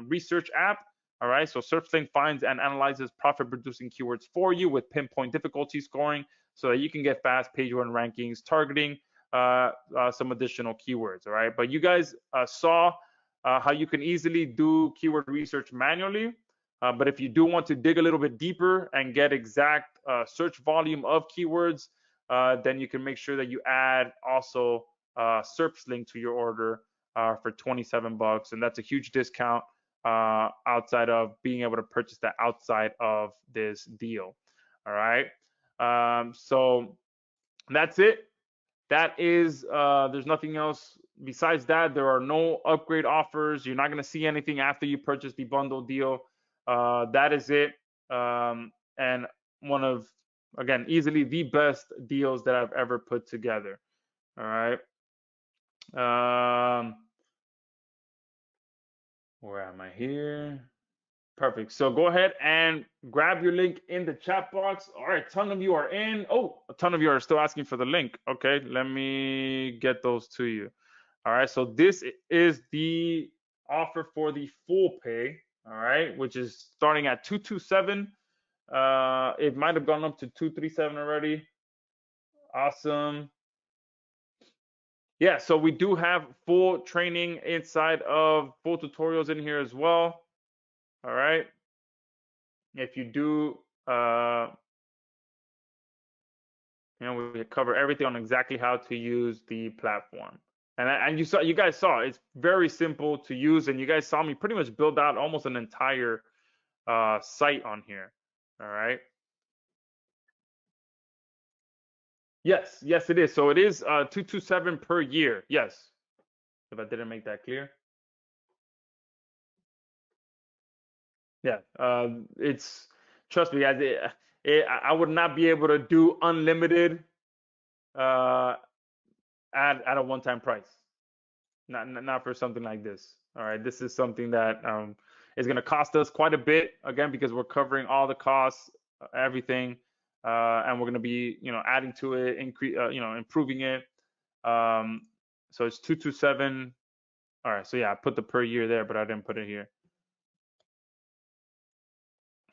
research app. All right, so SERPsling finds and analyzes profit producing keywords for you with pinpoint difficulty scoring so that you can get fast page one rankings targeting some additional keywords. All right, but you guys saw how you can easily do keyword research manually. But if you do want to dig a little bit deeper and get exact search volume of keywords, then you can make sure that you add also SERPsling to your order for $27, and that's a huge discount outside of being able to purchase that outside of this deal. All right, so that's it. That is, there's nothing else besides that. There are no upgrade offers. You're not going to see anything after you purchase the bundle deal. That is it. And one of, again, easily the best deals that I've ever put together. All right. Where am I here? Perfect. So go ahead and grab your link in the chat box. All right, a ton of you are in. Oh, a ton of you are still asking for the link. Okay, let me get those to you. All right, so this is the offer for the full pay. All right, which is starting at 227. It might have gone up to 237 already. Awesome. Yeah, so we do have full training inside of full tutorials in here as well. All right. if you do, we cover everything on exactly how to use the platform. And you guys saw it's very simple to use, and you guys saw me pretty much build out almost an entire site on here. All right. Yes, yes, it is. So it is 227 per year. Yes. If I didn't make that clear. Yeah. It's trust me, guys. I would not be able to do unlimited uh, at a one-time price. Not for something like this. All right, this is something that is going to cost us quite a bit again because we're covering all the costs, everything, and we're going to be adding to it, improving it. Um, so it's 227. All right, so yeah, I put the per year there, but I didn't put it here.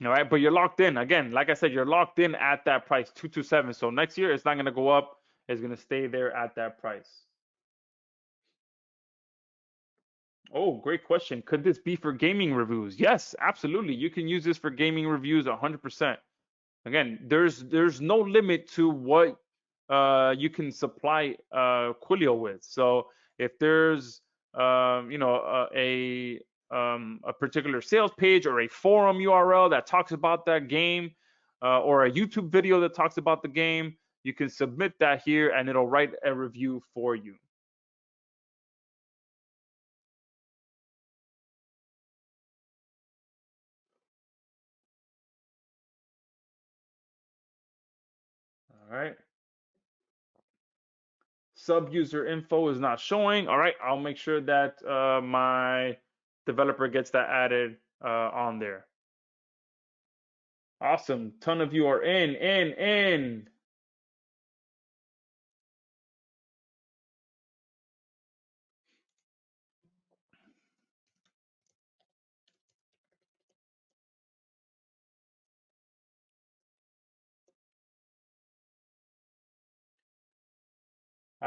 All right, but you're locked in again. Like I said, you're locked in at that price, 227. So next year it's not going to go up. It's going to stay there at that price. Oh, great question. Could this be for gaming reviews? Yes, absolutely. You can use this for gaming reviews 100%. Again, there's no limit to what you can supply Quillio with. So if there's a particular sales page or a forum URL that talks about that game, or a YouTube video that talks about the game, you can submit that here and it'll write a review for you. All right. Sub user info is not showing. All right, I'll make sure that my developer gets that added on there. Awesome. Ton of you are in.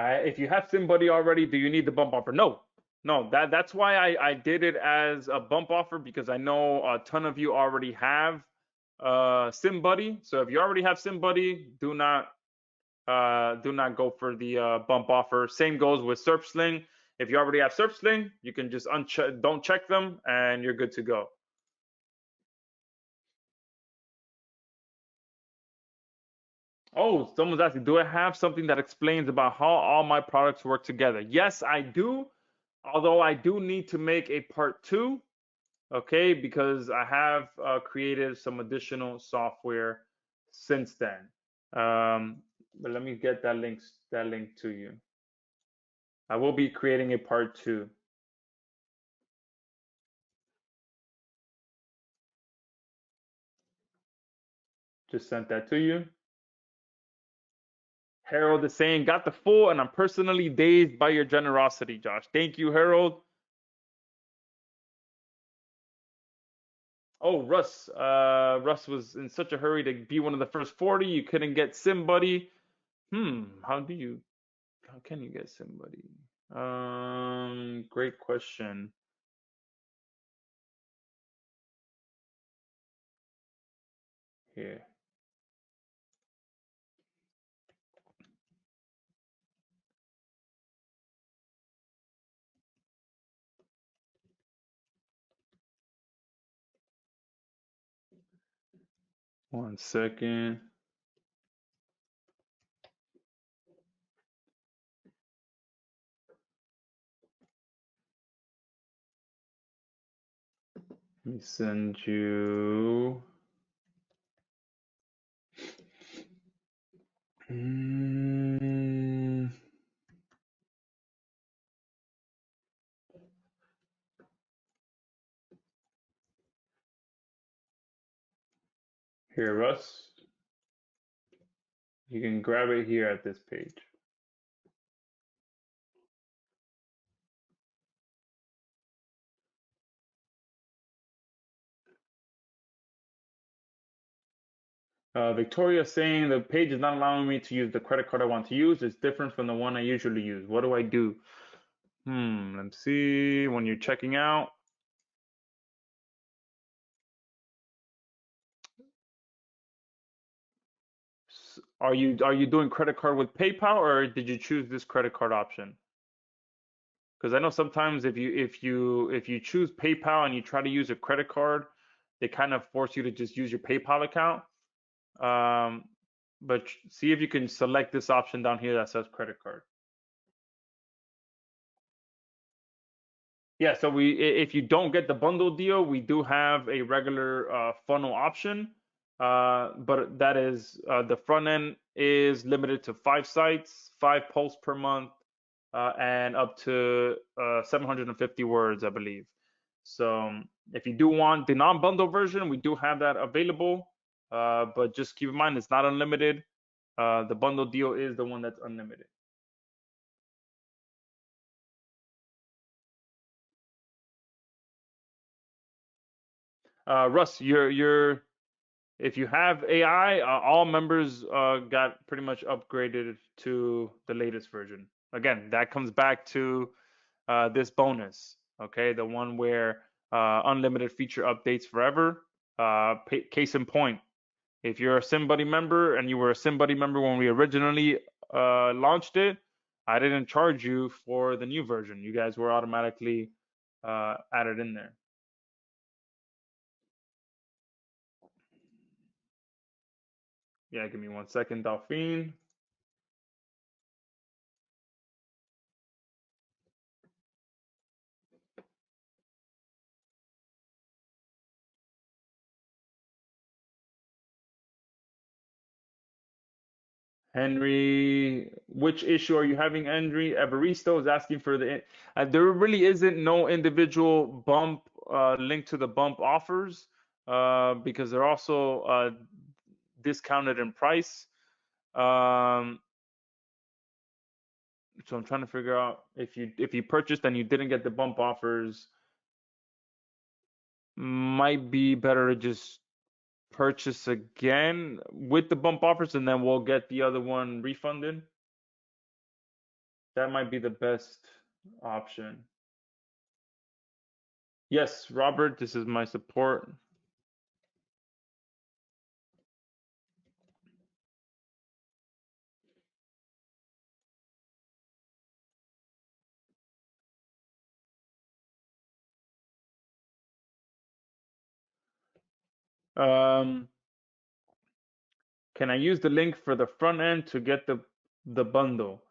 If you have somebody already, do you need the bump offer? No, no. That's why I did it as a bump offer because I know a ton of you already have SimBuddy. So if you already have SimBuddy, do not go for the bump offer. Same goes with SerpSling. If you already have SerpSling, you can just don't check them and you're good to go. Oh, someone's asking, do I have something that explains about how all my products work together? Yes, I do. Although I do need to make a part two, okay, because I have created some additional software since then. But let me get that link to you. I will be creating a part two. Just sent that to you. Harold is saying, got the full, and I'm personally dazed by your generosity, Josh. Thank you, Harold. Oh, Russ. Russ was in such a hurry to be one of the first 40. You couldn't get SimBuddy. How can you get SimBuddy? Great question. Here. One second. Let me send you. Here, Russ. You can grab it here at this page. Victoria saying the page is not allowing me to use the credit card I want to use. It's different from the one I usually use. What do I do? Let's see. When you're checking out, are you doing credit card with PayPal, or did you choose this credit card option? Because I know sometimes if you choose PayPal and you try to use a credit card, they kind of force you to just use your PayPal account. Um, but see if you can select this option down here that says credit card. Yeah, so if you don't get the bundle deal, we do have a regular funnel option. But that is the front end is limited to 5 sites, 5 posts per month, and up to 750 words, I believe. So if you do want the non-bundle version, we do have that available. But just keep in mind it's not unlimited. The bundle deal is the one that's unlimited. Russ, you're if you have AI, all members got pretty much upgraded to the latest version. Again, that comes back to this bonus, okay? The one where unlimited feature updates forever. Case in point, if you're a SimBuddy member and you were a SimBuddy member when we originally launched it, I didn't charge you for the new version. You guys were automatically added in there. Yeah, give me 1 second, Delphine. Henry, which issue are you having, Henry? Evaristo is asking for there really isn't no individual bump linked to the bump offers because they're also discounted in price. Um, so I'm trying to figure out if you purchased and you didn't get the bump offers, might be better to just purchase again with the bump offers and then we'll get the other one refunded. That might be the best option. Yes, Robert, this is my support. Um, can I use the link for the front end to get the bundle?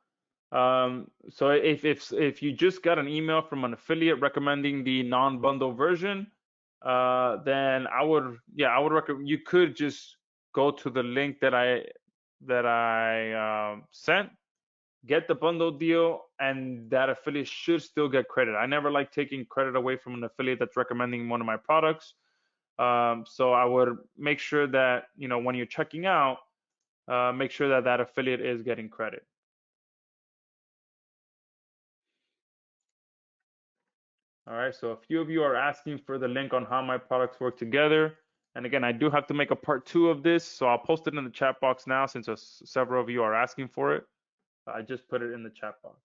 So if you just got an email from an affiliate recommending the non-bundle version, then I would recommend you could just go to the link that I sent, get the bundle deal, and that affiliate should still get credit. I never like taking credit away from an affiliate that's recommending one of my products. So I would make sure that, when you're checking out, make sure that that affiliate is getting credit. All right, so a few of you are asking for the link on how my products work together. And again, I do have to make a part 2 of this, so I'll post it in the chat box now since several of you are asking for it. I just put it in the chat box.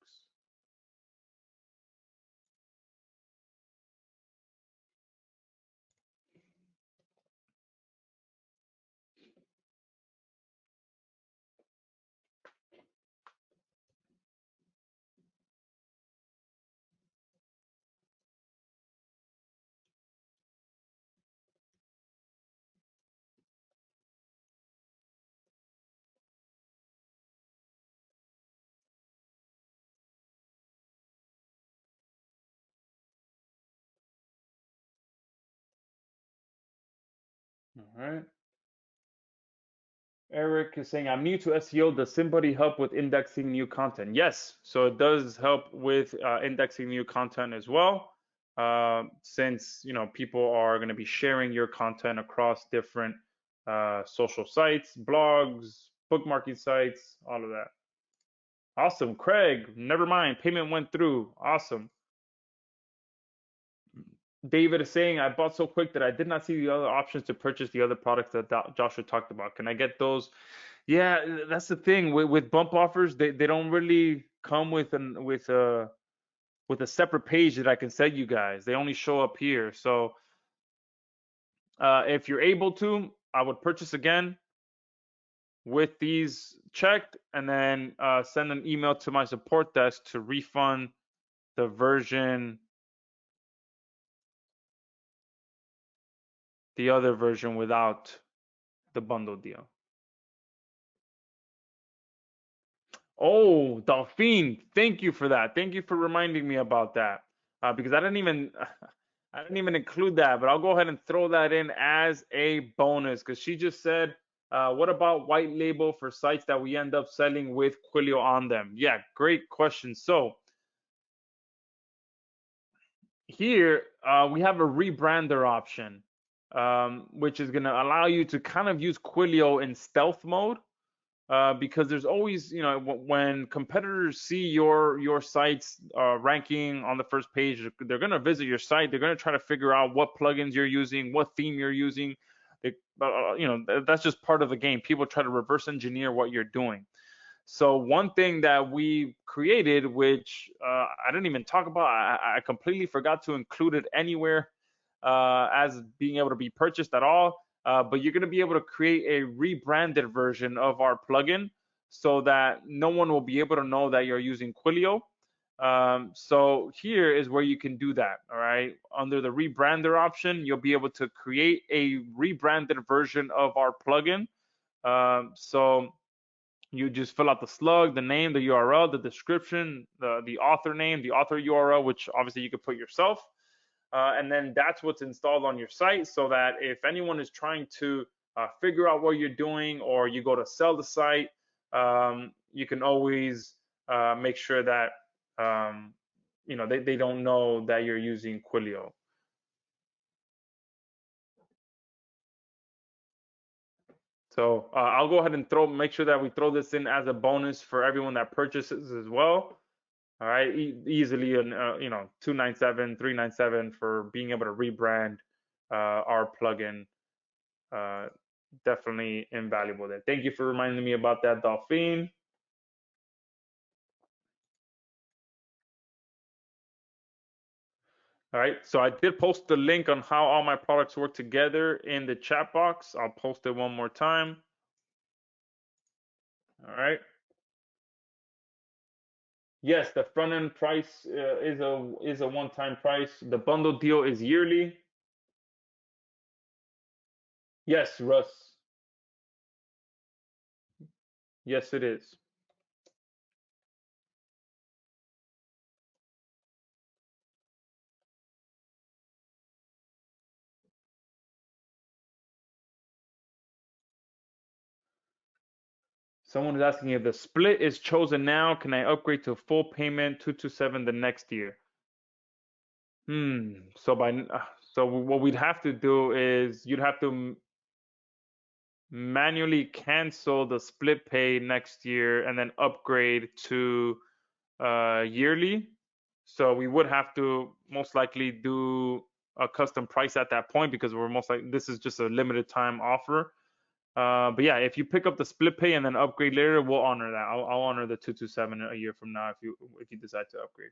All right. Eric is saying, I'm new to SEO. Does somebody help with indexing new content? Yes, so it does help with indexing new content as well. Since people are going to be sharing your content across different social sites, blogs, bookmarking sites, all of that. Awesome, Craig. Never mind, payment went through. Awesome. David is saying, I bought so quick that I did not see the other options to purchase the other products that Joshua talked about. Can I get those? Yeah, that's the thing with bump offers. They don't really come with a separate page that I can send you guys. They only show up here. So if you're able to, I would purchase again. with these checked, and then send an email to my support desk to refund the version, the other version without the bundle deal. Oh, Delphine, thank you for that. Thank you for reminding me about that. Because I didn't even I didn't even include that, but I'll go ahead and throw that in as a bonus because she just said, what about white label for sites that we end up selling with Quillaio on them? Yeah, great question. So here we have a rebrander option, which is going to allow you to kind of use Quillaio in stealth mode. Because there's always, when competitors see your site's ranking on the first page, they're gonna visit your site. They're gonna try to figure out what plugins you're using, what theme you're using. That's just part of the game. People try to reverse engineer what you're doing. So one thing that we created, which I didn't even talk about, I completely forgot to include it anywhere as being able to be purchased at all. But you're going to be able to create a rebranded version of our plugin so that no one will be able to know that you're using Quillaio. So here is where you can do that. All right. Under the rebrander option, you'll be able to create a rebranded version of our plugin. So you just fill out the slug, the name, the URL, the description, the author name, the author URL, which obviously you could put yourself. And then that's what's installed on your site so that if anyone is trying to figure out what you're doing or you go to sell the site, you can always make sure that they don't know that you're using Quillaio. So I'll go ahead and make sure that we throw this in as a bonus for everyone that purchases as well. All right, easily, $297, $397 for being able to rebrand our plugin. Definitely invaluable there. Thank you for reminding me about that, Dolphin. All right, so I did post the link on how all my products work together in the chat box. I'll post it one more time. All right. Yes, the front end price is a one-time price. The bundle deal is yearly. Yes, Russ. Yes, it is. Someone is asking if the split is chosen now, can I upgrade to full payment 227 the next year? So what we'd have to do is you'd have to manually cancel the split pay next year and then upgrade to yearly. So we would have to most likely do a custom price at that point because we're most likely this is just a limited time offer. But yeah, if you pick up the split pay and then upgrade later, we'll honor that. I'll honor the 227 a year from now if you decide to upgrade.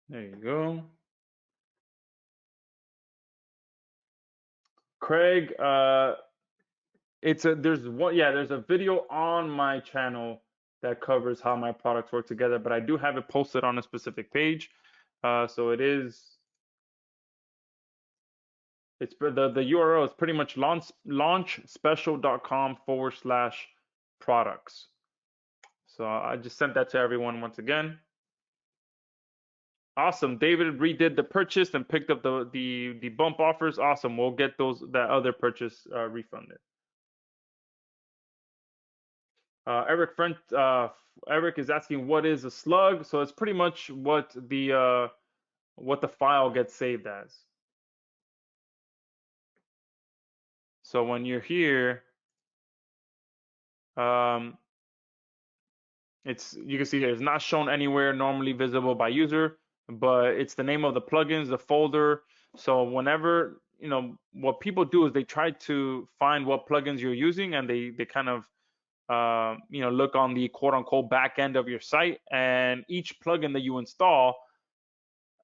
There you go. Craig, there's a video on my channel that covers how my products work together, but I do have it posted on a specific page. So it's the URL is pretty much launchspecial.com/products. So I just sent that to everyone once again. Awesome. David redid the purchase and picked up the bump offers. Awesome. We'll get that other purchase refunded. Eric is asking what is a slug. So it's pretty much what the file gets saved as. So when you're here, you can see here, it's not shown anywhere normally visible by user, but it's the name of the plugins, the folder. So whenever, what people do is they try to find what plugins you're using, and they kind of look on the quote unquote back end of your site, and each plugin that you install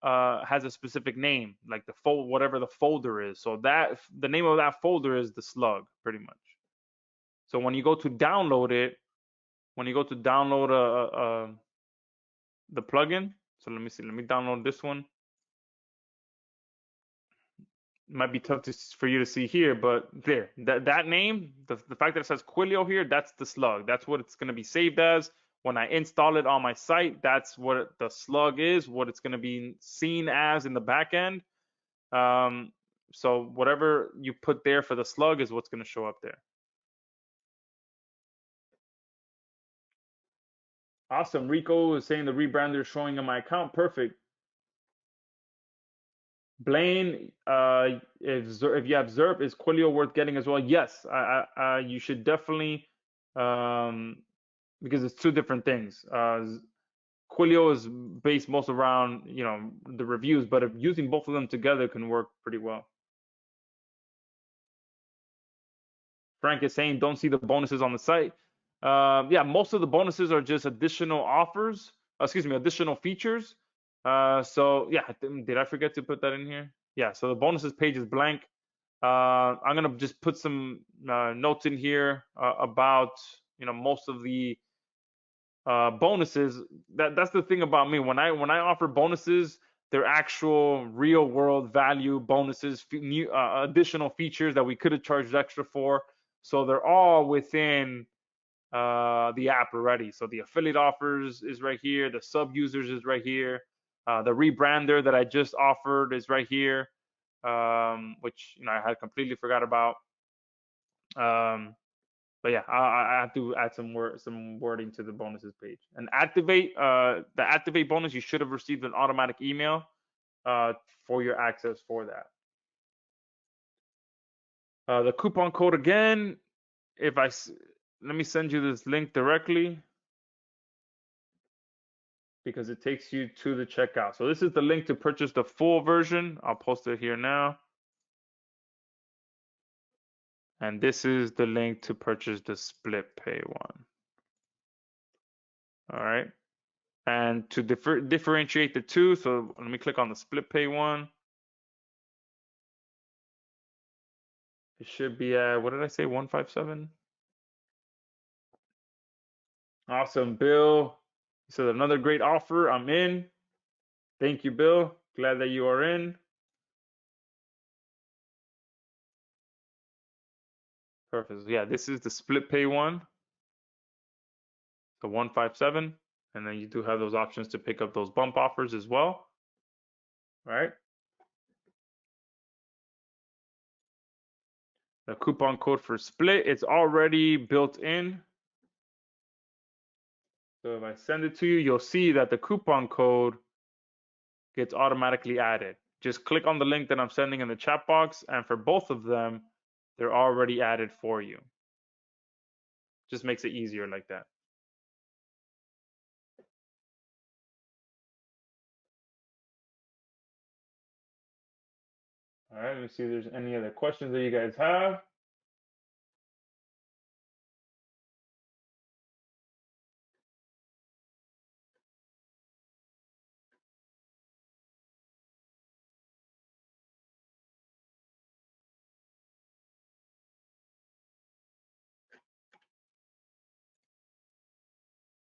has a specific name, like whatever the folder is. So that the name of that folder is the slug, pretty much. So when you go to download it, when you go to download the plugin, so let me see, let me download this one. It might be tough for you to see here, but there, that name, the fact that it says Quillaio here, that's the slug. That's what it's going to be saved as. When I install it on my site, that's what the slug is, what it's going to be seen as in the back end. So whatever you put there for the slug is what's going to show up there. Awesome. Rico is saying the rebrander is showing on my account. Perfect. Blaine, if you have ZERP, is Quillaio worth getting as well? Yes, you should definitely, because it's two different things. Quillaio is based most around, the reviews, but if using both of them together can work pretty well. Frank is saying don't see the bonuses on the site. Yeah, most of the bonuses are just additional offers. Additional features. So yeah, did I forget to put that in here? Yeah, so the bonuses page is blank. I'm gonna just put some notes in here about most of the bonuses. That's the thing about me. When I offer bonuses, they're actual real world value bonuses, new additional features that we could have charged extra for. So they're all within the app already. So the affiliate offers is right here. The sub users is right here. The rebrander that I just offered is right here, which I had completely forgot about. But yeah, I have to add some wording to the bonuses page. And the activate bonus, you should have received an automatic email for your access for that. The coupon code again, let me send you this link directly, because it takes you to the checkout. So this is the link to purchase the full version. I'll post it here now. And this is the link to purchase the split pay one. All right. And to differentiate the two, so let me click on the split pay one. It should be at, what did I say, 157? Awesome, Bill. He said another great offer. I'm in. Thank you, Bill. Glad that you are in. Perfect. Yeah, this is the split pay one. The 157. And then you do have those options to pick up those bump offers as well. All right. The coupon code for split, it's already built in. So if I send it to you, you'll see that the coupon code gets automatically added. Just click on the link that I'm sending in the chat box, and for both of them, they're already added for you. Just makes it easier like that. All right, let me see if there's any other questions that you guys have.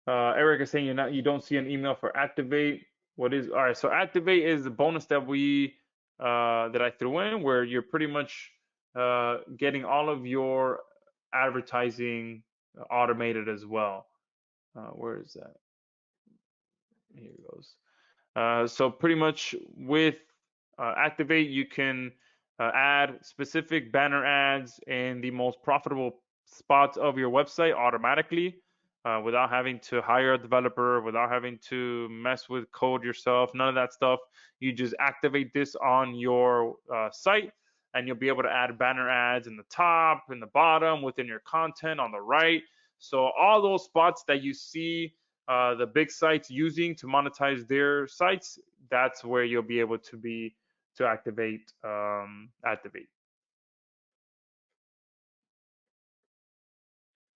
Eric is saying you don't see an email for Activate. All right? So Activate is the bonus that that I threw in, where you're pretty much getting all of your advertising automated as well. Where is that? Here it goes. So pretty much with Activate, you can add specific banner ads in the most profitable spots of your website automatically, without having to hire a developer, without having to mess with code yourself, none of that stuff. You just activate this on your site, and you'll be able to add banner ads in the top, in the bottom, within your content on the right. So all those spots that you see the big sites using to monetize their sites, that's where you'll be able to activate.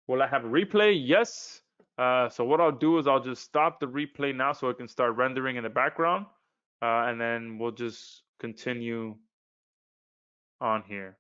Will I have a replay? Yes. So what I'll do is I'll just stop the replay now so it can start rendering in the background, and then we'll just continue on here.